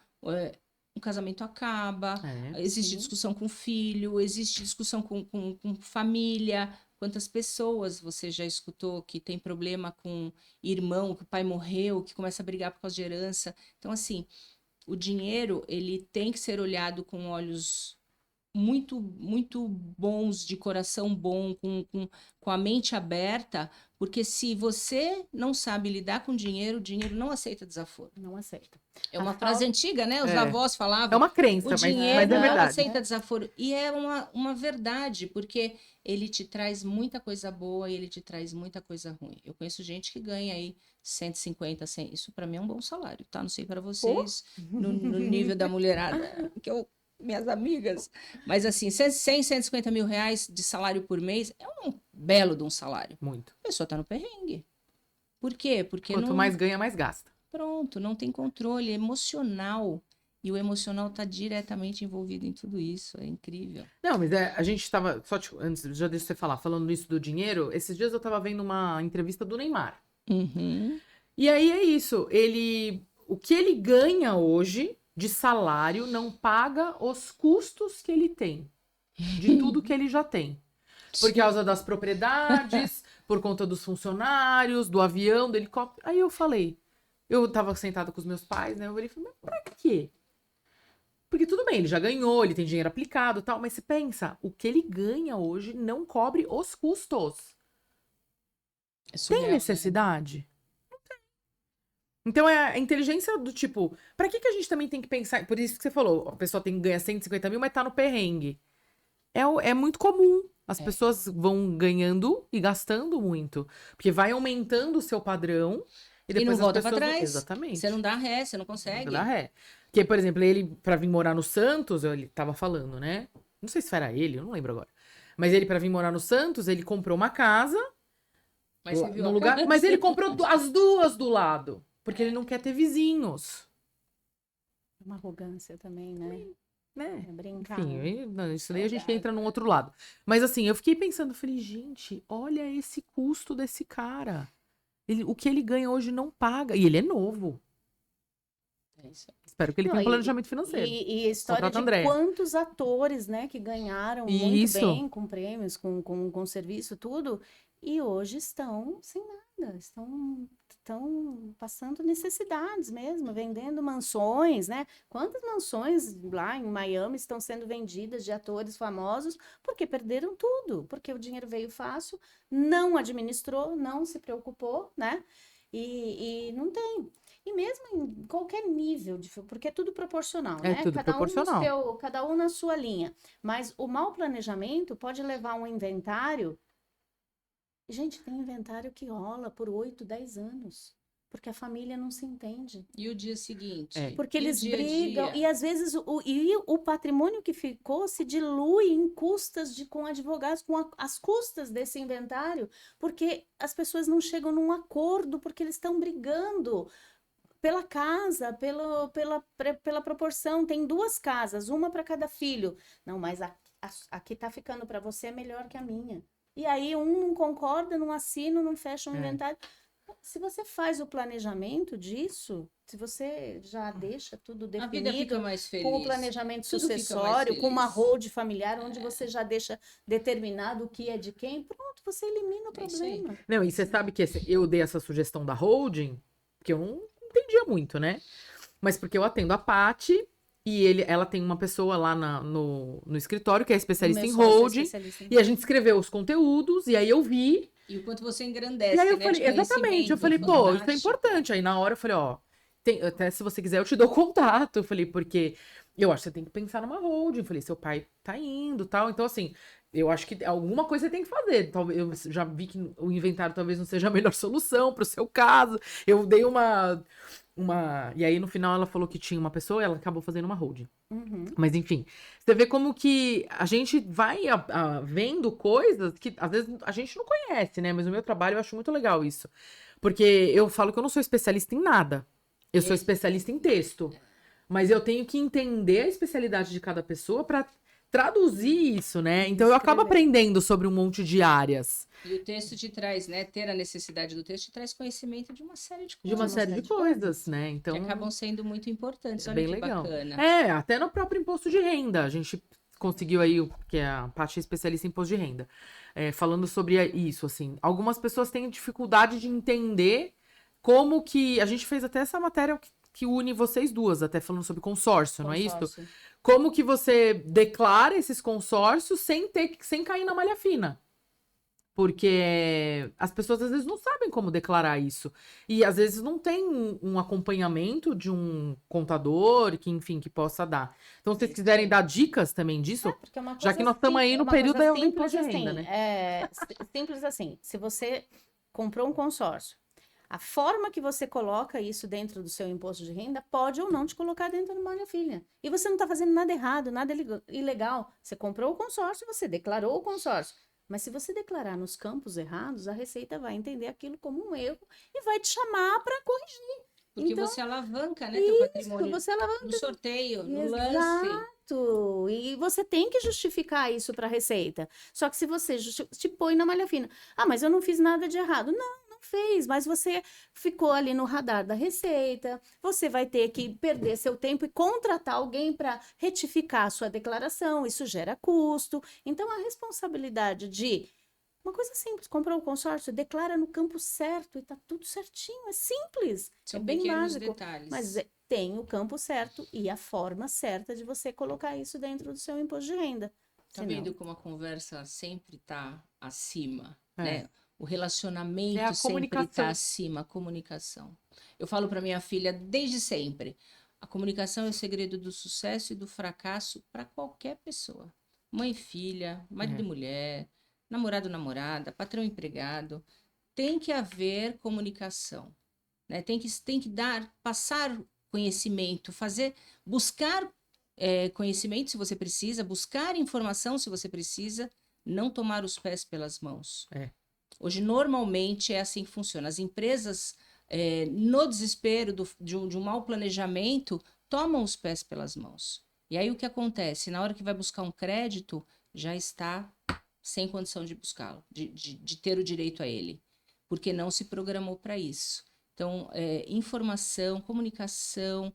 o casamento acaba, existe Sim. discussão com o filho, existe discussão com família. Quantas pessoas você já escutou que tem problema com irmão, que o pai morreu, que começa a brigar por causa de herança? Então, assim, o dinheiro, ele tem que ser olhado com olhos muito, muito bons, de coração bom, com a mente aberta, porque se você não sabe lidar com dinheiro, o dinheiro não aceita desaforo. Não aceita. É uma frase antiga, né? Os É. avós É falavam. uma crença, O mas dinheiro é não verdade. aceita desaforo. E é uma verdade, porque ele te traz muita coisa boa e ele te traz muita coisa ruim. Eu conheço gente que ganha aí 150, 100. Isso para mim é um bom salário, tá? Não sei para vocês, no nível da mulherada, minhas amigas. Mas assim, 100, 150 mil reais de salário por mês é um belo de um salário. Muito. A pessoa tá no perrengue. Por quê? Porque Quanto mais ganha, mais gasta. Pronto, não tem controle emocional. E o emocional está diretamente envolvido em tudo isso. É incrível. Não, mas a gente estava. Antes, já deixa você falar, falando isso do dinheiro, esses dias eu estava vendo uma entrevista do Neymar. Uhum. E aí é isso. O que ele ganha hoje de salário não paga os custos que ele tem. De tudo que ele já tem. Por causa das propriedades, por conta dos funcionários, do avião, do helicóptero. Aí eu falei, eu tava sentada com os meus pais, né? Eu falei, mas pra quê? Porque tudo bem, ele já ganhou, ele tem dinheiro aplicado e tal, mas você pensa, o que ele ganha hoje não cobre os custos. É surreal, Tem necessidade? Não tem. Então é a inteligência do tipo, pra que a gente também tem que pensar, por isso que você falou, a pessoa tem que ganhar 150 mil, mas tá no perrengue. É muito comum. As pessoas vão ganhando e gastando muito. Porque vai aumentando o seu padrão. E E não depois as volta pra pessoas. trás. Exatamente. Você não dá ré, você não consegue. Não dá ré. Porque, por exemplo, ele, pra vir morar no Santos, ele tava falando, né? Não sei se era ele, eu não lembro agora. Mas ele, pra vir morar no Santos, ele comprou uma casa. Mas você viu no a lugar. casa? Mas ele comprou as duas do lado. Porque ele não quer ter vizinhos. Uma arrogância também, né? Né? É brincar. Enfim, isso daí a gente entra num outro lado. Mas assim, eu fiquei pensando, falei, gente, olha esse custo desse cara. O que ele ganha hoje não paga. E ele é novo. É isso. Espero que ele Não, tenha um e- planejamento financeiro. E a história Contrata a de Andréia. quantos atores, né, que ganharam muito Isso. bem com prêmios, com serviço, tudo, e hoje estão sem nada, estão passando necessidades mesmo, vendendo mansões, né? Quantas mansões lá em Miami estão sendo vendidas de atores famosos porque perderam tudo, porque o dinheiro veio fácil, não administrou, não se preocupou, né? E não tem. E mesmo em qualquer nível, porque é tudo proporcional, É né? tudo Cada proporcional. cada um na sua linha. Mas o mau planejamento pode levar um inventário. Gente, tem inventário que rola por 8, 10 anos. Porque a família não se entende. E o dia seguinte? É. Porque E o eles dia a brigam, dia? e às vezes o patrimônio que ficou se dilui em custas com advogados, as custas desse inventário, porque as pessoas não chegam num acordo, porque eles estão brigando pela casa, pela proporção. Tem 2 casas, uma para cada filho. Não, mas a que está ficando para você é melhor que a minha. E aí um não concorda, não assina, não fecha um inventário. Se você faz o planejamento disso, se você já deixa tudo A vida fica definido, mais feliz. com o planejamento Tudo fica mais sucessório, com uma feliz. hold familiar, onde você já deixa determinado o que é de quem, pronto, você elimina o É isso aí. problema. Não, e você sabe que eu dei essa sugestão da holding, que eu não entendia muito, né? Mas porque eu atendo a Paty e ela tem uma pessoa lá no escritório que é especialista O em meu sócio é holding. especialista em E a gente escreveu os conteúdos, e aí eu vi. E o quanto você engrandece, E aí eu né? falei, de exatamente, eu conhecimento falei, pô, isso é fantástico. importante. Aí na hora eu falei, ó, até se você quiser eu te dou contato. Eu falei, porque eu acho que você tem que pensar numa holding. Eu falei, seu pai tá indo, tal. Então, assim, eu acho que alguma coisa você tem que fazer. Talvez, eu já vi que o inventário talvez não seja a melhor solução pro seu caso. Eu dei uma... E aí, no final, ela falou que tinha uma pessoa e ela acabou fazendo uma holding. Uhum. Mas, enfim, você vê como que a gente vai vendo coisas que, às vezes, a gente não conhece, né? Mas no meu trabalho eu acho muito legal isso. Porque eu falo que eu não sou especialista em nada. Eu sou especialista em texto. Mas eu tenho que entender a especialidade de cada pessoa para traduzir isso, né? Então eu acabo Escrever. aprendendo sobre um monte de áreas. E o texto te traz, né? Ter a necessidade do texto te traz conhecimento de uma série de De coisas. uma série de coisas, né? Então, Que acabam sendo muito importantes. é Olha bem que legal. bacana. É, até no próprio imposto de renda. A gente conseguiu aí, que a Paty é especialista em imposto de renda, falando sobre isso, assim. Algumas pessoas têm dificuldade de entender como que... A gente fez até essa matéria que une vocês duas, até falando sobre consórcio, não é isso? Consórcio. Como que você declara esses consórcios sem cair na malha fina? Porque as pessoas às vezes não sabem como declarar isso. E às vezes não tem um acompanhamento de um contador que, enfim, que possa dar. Então, se vocês quiserem dar dicas também disso, Porque é uma já coisa que nós estamos aí no uma período coisa do imposto de simples renda, assim, né? simples assim. Se você comprou um consórcio, a forma que você coloca isso dentro do seu imposto de renda pode ou não te colocar dentro do malha-filha. E você não está fazendo nada errado, nada ilegal. Você comprou o consórcio, você declarou o consórcio. Mas se você declarar nos campos errados, a Receita vai entender aquilo como um erro e vai te chamar para corrigir. Porque Então, você alavanca, né? Teu patrimônio você alavanca. no sorteio, no lance. Exato. E você tem que justificar isso para a Receita. Só que se você te põe na malha fina, mas eu não fiz nada de errado. Não fez, mas você ficou ali no radar da Receita. Você vai ter que perder seu tempo e contratar alguém para retificar a sua declaração. Isso gera custo. Então, a responsabilidade de uma coisa simples, comprou o consórcio, declara no campo certo e tá tudo certinho, é simples, São é bem pequenos básico, detalhes. mas tem o campo certo e a forma certa de você colocar isso dentro do seu imposto de renda. Tá vendo como a conversa sempre tá acima, É. né? O relacionamento É a sempre comunicação. tá acima, a comunicação. Eu falo para minha filha desde sempre, a comunicação é o segredo do sucesso e do fracasso para qualquer pessoa. Mãe e filha, marido e mulher, namorado, namorada, patrão, empregado, tem que haver comunicação, né? Tem que passar conhecimento, buscar conhecimento se você precisa, buscar informação se você precisa, não tomar os pés pelas mãos. Hoje, normalmente, é assim que funciona. As empresas, no desespero de um mau planejamento, tomam os pés pelas mãos. E aí, o que acontece? Na hora que vai buscar um crédito, já está sem condição de buscá-lo, de ter o direito a ele, porque não se programou para isso. Então, informação, comunicação,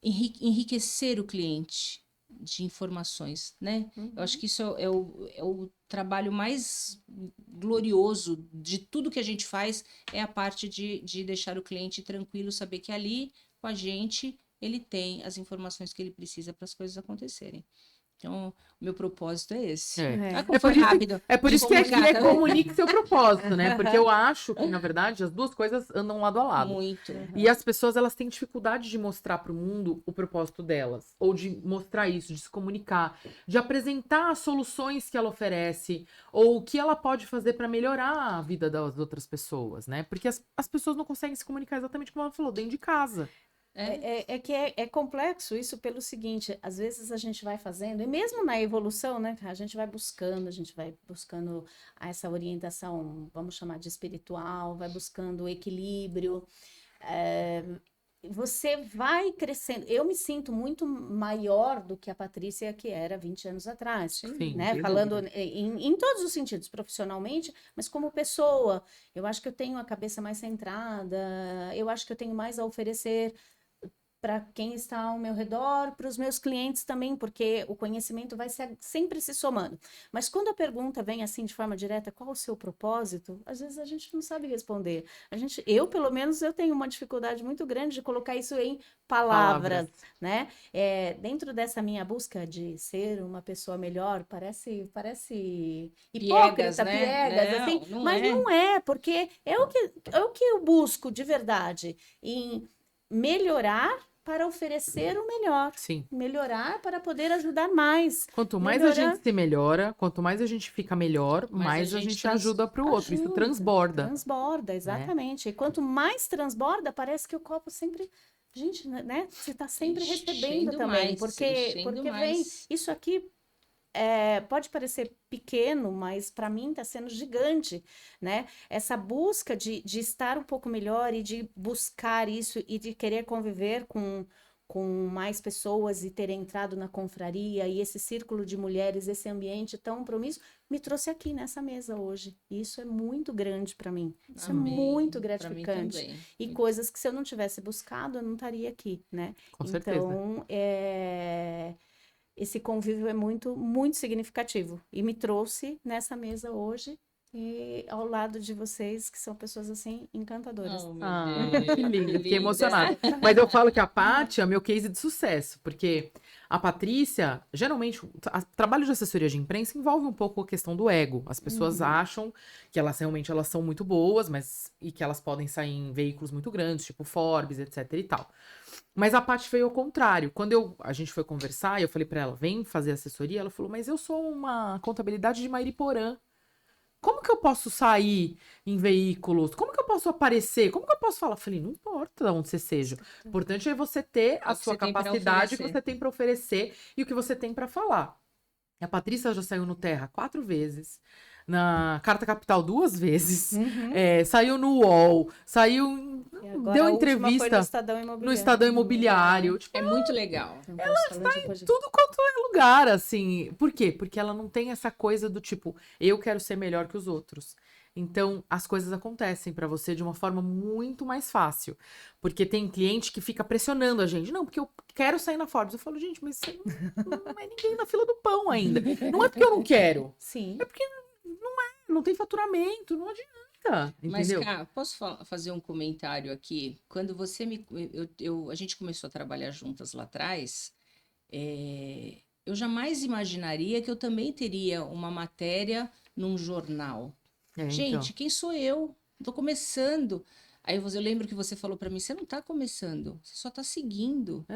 enriquecer o cliente de informações, né? Uhum. Eu acho que isso é o trabalho mais glorioso de tudo que a gente faz, é a parte de deixar o cliente tranquilo, saber que ali, com a gente, ele tem as informações que ele precisa para as coisas acontecerem. Então, o meu propósito é esse. É. Ah, como foi rápido. É por de isso que aqui comunicar, é tá vendo? comunique seu propósito, né? Porque eu acho que, na verdade, as duas coisas andam lado a lado. Muito. E as pessoas, elas têm dificuldade de mostrar para o mundo o propósito delas, ou de mostrar isso, de se comunicar, de apresentar as soluções que ela oferece, ou o que ela pode fazer para melhorar a vida das outras pessoas, né? Porque as pessoas não conseguem se comunicar exatamente como ela falou, dentro de casa. É que é complexo isso pelo seguinte, às vezes a gente vai fazendo, e mesmo na evolução, né, a gente vai buscando essa orientação, vamos chamar de espiritual, vai buscando o equilíbrio, você vai crescendo. Eu me sinto muito maior do que a Patrícia que era 20 anos atrás, Sim, né? sem Falando dúvida. em todos os sentidos, profissionalmente, mas como pessoa, eu acho que eu tenho a cabeça mais centrada, eu acho que eu tenho mais a oferecer para quem está ao meu redor, para os meus clientes também, porque o conhecimento vai sempre se somando. Mas quando a pergunta vem assim de forma direta, qual o seu propósito? Às vezes a gente não sabe responder. Eu, pelo menos, eu tenho uma dificuldade muito grande de colocar isso em palavras, né? Dentro dessa minha busca de ser uma pessoa melhor, parece hipócrita, piegas, Não, assim, não mas é. não é, porque é o que eu busco de verdade, em melhorar para oferecer o melhor. Sim. Melhorar para poder ajudar mais. Quanto mais a gente se melhora, quanto mais a gente fica melhor, mais a gente ajuda pro outro. Isso transborda. Transborda, exatamente. E quanto mais transborda, parece que o copo sempre... Gente, né? Você está sempre recebendo também. Porque vem... Isso aqui pode parecer pequeno, mas para mim está sendo gigante, né? Essa busca de estar um pouco melhor e de buscar isso e de querer conviver com mais pessoas e ter entrado na confraria e esse círculo de mulheres, esse ambiente tão promíscuo, me trouxe aqui nessa mesa hoje. E isso é muito grande para mim. Isso é muito gratificante. E coisas que se eu não tivesse buscado, eu não estaria aqui, né? Com certeza. Então, esse convívio é muito, muito significativo. E me trouxe nessa mesa hoje e ao lado de vocês, que são pessoas, assim, encantadoras. Oh, meu Deus, que lindo, fiquei emocionada. Mas eu falo que a Paty é meu case de sucesso, porque a Patrícia, geralmente, o trabalho de assessoria de imprensa envolve um pouco a questão do ego. As pessoas acham que elas são muito boas, e que elas podem sair em veículos muito grandes, tipo Forbes, etc e tal. Mas a Paty veio ao contrário. Quando a gente foi conversar, eu falei pra ela, vem fazer assessoria, ela falou, mas eu sou uma contabilidade de Mairiporã. Como que eu posso sair em veículos? Como que eu posso aparecer? Como que eu posso falar? Eu falei, não importa de onde você seja. O importante é você ter a sua capacidade que você tem para oferecer e o que você tem para falar. A Patrícia já saiu no Terra 4 vezes. Na Carta Capital 2 vezes. Saiu no UOL. Deu entrevista no Estadão Imobiliário. Tipo, é muito legal. Ela está em tudo quanto é lugar, assim. Por quê? Porque ela não tem essa coisa do tipo, eu quero ser melhor que os outros. Então, as coisas acontecem pra você de uma forma muito mais fácil. Porque tem cliente que fica pressionando a gente. Não, porque eu quero sair na Forbes. Eu falo, gente, mas você não é ninguém na fila do pão ainda. Não é porque eu não quero. Sim. É porque não tem faturamento, não adianta. Entendeu? Mas, Cá, posso fazer um comentário aqui? Quando você a gente começou a trabalhar juntas lá atrás, eu jamais imaginaria que eu também teria uma matéria num jornal. Gente, então. quem sou eu? Tô começando. Aí eu lembro que você falou para mim, você não tá começando, você só tá seguindo.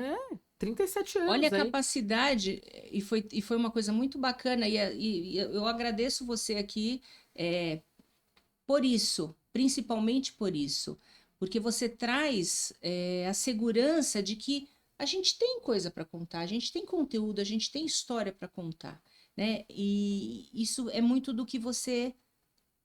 37 anos. Olha a capacidade, e foi uma coisa muito bacana, e eu agradeço você aqui por isso, principalmente por isso, porque você traz a segurança de que a gente tem coisa para contar, a gente tem conteúdo, a gente tem história para contar, né? E isso é muito do que você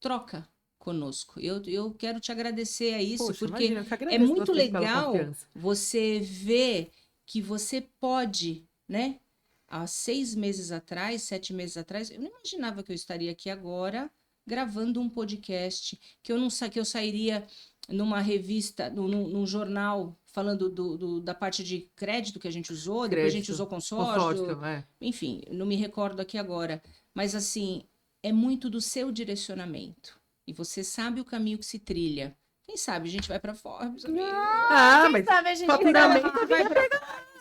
troca conosco. Eu quero te agradecer a isso, Poxa, porque imagina, eu que é agradeço muito vocês pela legal confiança. você ver que você pode, né? Há 6 meses atrás, 7 meses atrás, eu não imaginava que eu estaria aqui agora gravando um podcast, que eu sairia numa revista, num jornal, falando da parte de crédito que a gente usou, depois a gente usou consórcio, enfim, não me recordo aqui agora. Mas, assim, é muito do seu direcionamento. E você sabe o caminho que se trilha. Quem sabe a gente vai para Forbes. Mas sabe a gente faturamento vai para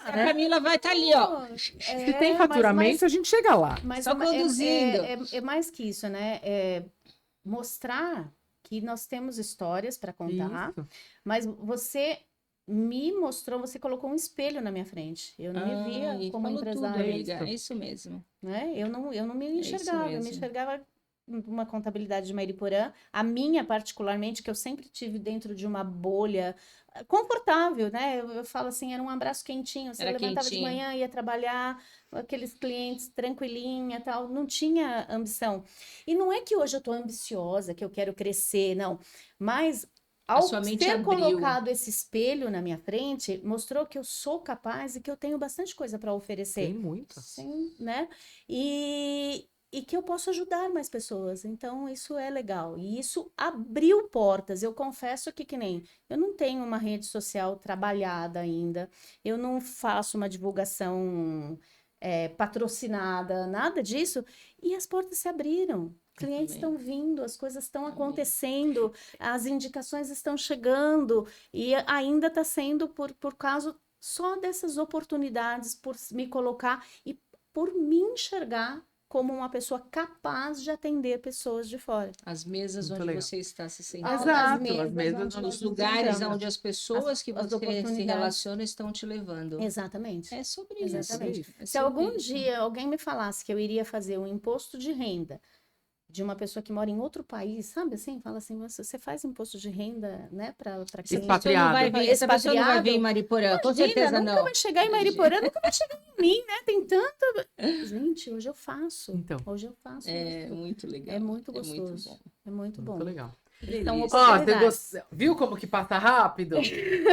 A Camila vai estar ali, ó. Se tem faturamento, a gente chega lá. Mas Só conduzindo. É mais que isso, né? Mostrar que nós temos histórias para contar, Isso. mas você me mostrou, você colocou um espelho na minha frente. Eu não me via como falou empresária. tudo, amiga. É isso mesmo. Né? Eu não me isso enxergava, eu me mesmo. enxergava uma contabilidade de Mariporã, a minha particularmente, que eu sempre tive dentro de uma bolha confortável, né? Eu falo assim, era um abraço quentinho, você Era levantava de quentinho. manhã, ia trabalhar, aqueles clientes tranquilinha, tal, não tinha ambição. E não é que hoje eu tô ambiciosa, que eu quero crescer, não, mas ao sua mente ter abriu. colocado esse espelho na minha frente, mostrou que eu sou capaz e que eu tenho bastante coisa para oferecer. Tem muita. Sim, né? E que eu posso ajudar mais pessoas. Então, isso é legal. E isso abriu portas. Eu confesso que nem eu não tenho uma rede social trabalhada ainda. Eu não faço uma divulgação patrocinada, nada disso. E as portas se abriram. Clientes estão vindo, as coisas estão acontecendo, as indicações estão chegando. E ainda está sendo por causa só dessas oportunidades, por me colocar e por me enxergar como uma pessoa capaz de atender pessoas de fora. As mesas Muito onde legal. você está se sentindo. Exato, as mesas onde Os lugares estamos. onde as pessoas que As você se oportunidades. relaciona estão te levando. Exatamente. É sobre Exatamente. isso. É Se sobre algum isso. dia alguém me falasse que eu iria fazer um imposto de renda de uma pessoa que mora em outro país, sabe assim? Fala assim, você faz imposto de renda, né, para quem... Expatriado. Essa pessoa não vai vir em Mariporã, com certeza nunca não. vai chegar em Mariporã, nunca vai chegar em mim, né? Tem tanto... Gente, hoje eu faço. Então. Hoje eu faço É isso. muito legal. É muito É muito gostoso. bom. É muito bom. Muito legal. Então, Delícia. Ó, você oportunidades. viu como que passa rápido?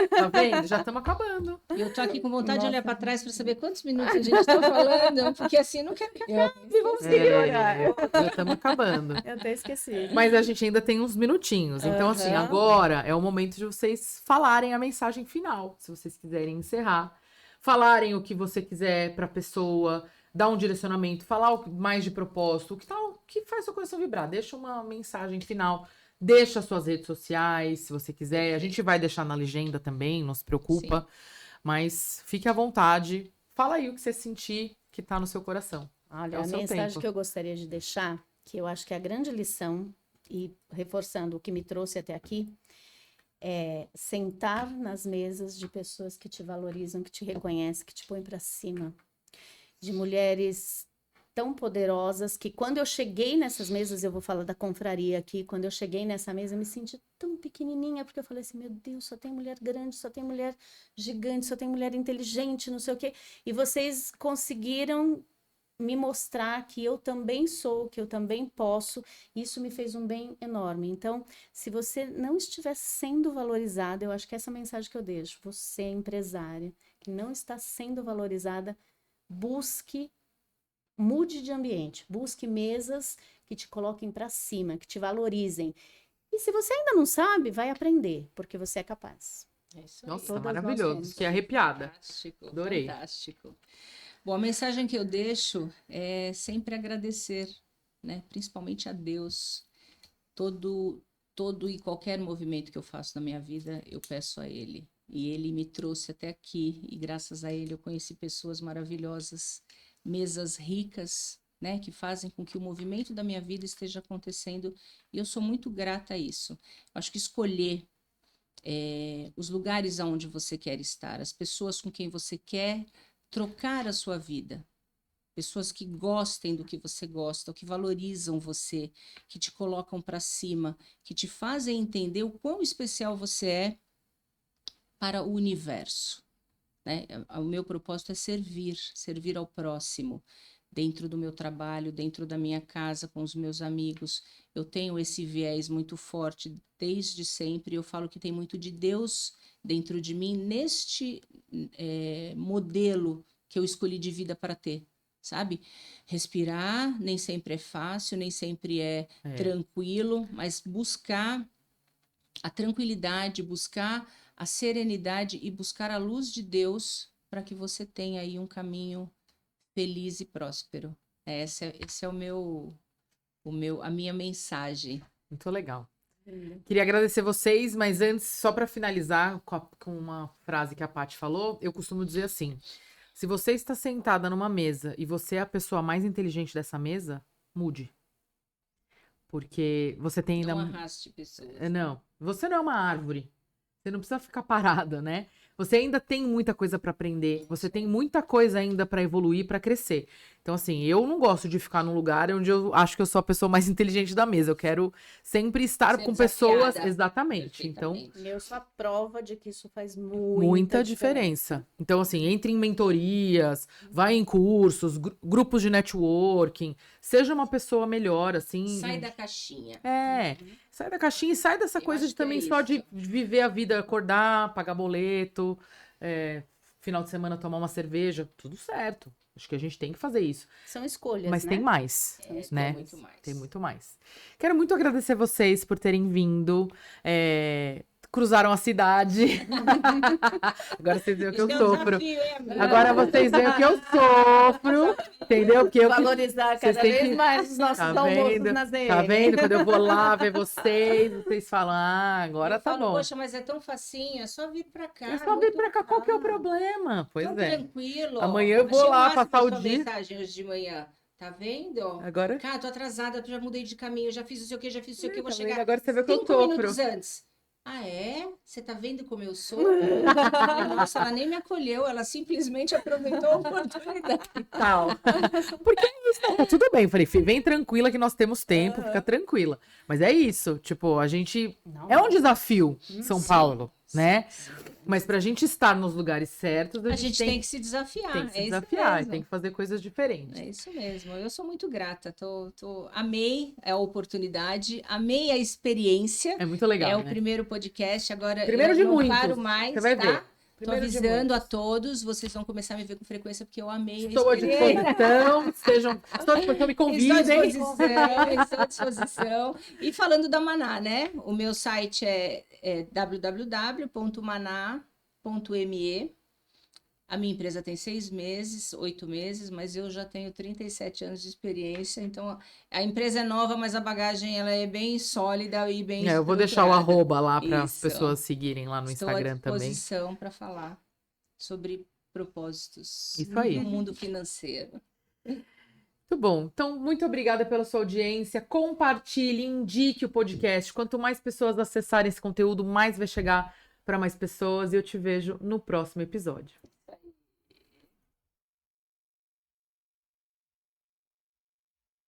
Tá vendo? Já estamos acabando. E eu tô aqui com vontade de olhar Nossa. para trás para saber quantos minutos a gente está falando, porque assim não quero que acabe. Vamos seguir o horário. Já estamos acabando. Eu até esqueci. Mas a gente ainda tem uns minutinhos. Então, assim, Aham. agora é o momento de vocês falarem a mensagem final, se vocês quiserem encerrar. Falarem o que você quiser pra pessoa, dar um direcionamento, falar mais de propósito, o que tal, o que faz seu coração vibrar. Deixa uma mensagem final. Deixa suas redes sociais, se você quiser. A gente vai deixar na legenda também, não se preocupa. Mas fique à vontade. Fala aí o que você sentir que tá no seu coração. Olha, É o a seu mensagem tempo. que eu gostaria de deixar, que eu acho que é a grande lição, e reforçando o que me trouxe até aqui, é sentar nas mesas de pessoas que te valorizam, que te reconhecem, que te põem para cima. De mulheres tão poderosas que quando eu cheguei nessas mesas, eu vou falar da confraria aqui, quando eu cheguei nessa mesa, eu me senti tão pequenininha, porque eu falei assim, meu Deus, só tem mulher grande, só tem mulher gigante, só tem mulher inteligente, não sei o quê. E vocês conseguiram me mostrar que eu também sou, que eu também posso. Isso me fez um bem enorme. Então, se você não estiver sendo valorizada, eu acho que essa é a mensagem que eu deixo. Você, empresária, que não está sendo valorizada, busque, mude de ambiente, busque mesas que te coloquem para cima, que te valorizem. E se você ainda não sabe, vai aprender, porque você é capaz. É isso aí. Nossa, Todas nós maravilhoso. somos. Fiquei arrepiada. Fantástico, Adorei. fantástico. Bom, a mensagem que eu deixo é sempre agradecer, né? Principalmente a Deus. Todo e qualquer movimento que eu faço na minha vida, eu peço a Ele. E Ele me trouxe até aqui, e graças a Ele eu conheci pessoas maravilhosas, mesas ricas, né? Que fazem com que o movimento da minha vida esteja acontecendo. E eu sou muito grata a isso. Acho que escolher os lugares aonde você quer estar, as pessoas com quem você quer trocar a sua vida, pessoas que gostem do que você gosta, que valorizam você, que te colocam para cima, que te fazem entender o quão especial você é para o universo, né? O meu propósito é servir ao próximo, dentro do meu trabalho, dentro da minha casa, com os meus amigos. Eu tenho esse viés muito forte desde sempre. Eu falo que tem muito de Deus dentro de mim, neste modelo que eu escolhi de vida para ter, sabe? Respirar nem sempre é fácil, nem sempre é tranquilo, mas buscar a tranquilidade, buscar a serenidade e buscar a luz de Deus para que você tenha aí um caminho feliz e próspero. Esse é a minha mensagem. Muito legal. Queria agradecer vocês, mas antes, só para finalizar com uma frase que a Paty falou, eu costumo dizer assim: se você está sentada numa mesa e você é a pessoa mais inteligente dessa mesa, mude. Porque você tem ainda. Não arraste pessoas. Não, você não é uma árvore. Você não precisa ficar parada, né? Você ainda tem muita coisa para aprender. Você tem muita coisa ainda para evoluir, para crescer. Então, assim, eu não gosto de ficar num lugar onde eu acho que eu sou a pessoa mais inteligente da mesa. Eu quero sempre estar Ser com pessoas. desafiada. Exatamente. Então, Perfeitamente. Eu sou a prova de que isso faz muita diferença. Então, assim, entre em mentorias, vai em cursos, grupos de networking, seja uma pessoa melhor, assim. Sai da caixinha. Sai da caixinha e sai dessa Eu coisa acho de que é também só de isso. viver a vida, acordar, pagar boleto, final de semana tomar uma cerveja, tudo certo. Acho que a gente tem que fazer isso. São escolhas, Mas né? tem mais, né? Tem muito mais. Tem muito mais. Quero muito agradecer vocês por terem vindo. Cruzaram a cidade. Agora vocês veem o que eu Isso é um sofro. desafio, hein, amiga? Agora vocês veem o que eu sofro. Entendeu? Porque eu Valorizar vocês cada têm vez que- mais os nossos Tá almoços vendo? na ZN. Tá vendo? Quando eu vou lá ver vocês falam, agora Eu tá falo, bom. poxa, mas é tão facinho, é só vir pra cá. É só vir pra cá, qual que é o problema? problema? Pois Tão é. tranquilo. Amanhã eu vou Achei lá máximo passar o a sua dia. mensagem hoje de manhã. Tá vendo? Agora, Cara, tô atrasada, já mudei de caminho, já fiz não sei o que, já fiz não sei o que, eu vou tá vendo? chegar Agora você vê o que eu 5 sofro. minutos antes. Ah, é? Você tá vendo como eu sou? Eu falei, nossa, ela nem me acolheu, ela simplesmente aproveitou a oportunidade. Tal. Porque é isso, tá tudo bem. Falei, "Fih, vem tranquila que nós temos tempo, fica tranquila. Mas é isso, tipo, a gente. Não, É um desafio, São Sim, Paulo, né? sim. Mas pra gente estar nos lugares certos, A gente tem que se desafiar. tem que se é isso desafiar, mesmo. tem que fazer coisas diferentes. É isso mesmo. Eu sou muito grata. Amei a oportunidade, amei a experiência. É muito legal. É o né? primeiro podcast. Agora Primeiro eu de não muitos, paro mais, você vai tá? ver. Tô Primeiro de avisando a muitos. todos. Vocês vão começar a me ver com frequência porque eu amei Estou a à experiência. disposição, estou à disposição, me convidem. Estou à disposição. E falando da Maná, né? O meu site é www.maná.me. A minha empresa tem 6 meses, 8 meses, mas eu já tenho 37 anos de experiência. Então, a empresa é nova, mas a bagagem ela é bem sólida e bem Eu vou deixar o estruturada. arroba lá para as Isso. pessoas seguirem lá no Estou Instagram à também. disposição para falar sobre propósitos Isso aí. no mundo financeiro. Muito bom. Então, muito obrigada pela sua audiência. Compartilhe, indique o podcast. Quanto mais pessoas acessarem esse conteúdo, mais vai chegar para mais pessoas. E eu te vejo no próximo episódio.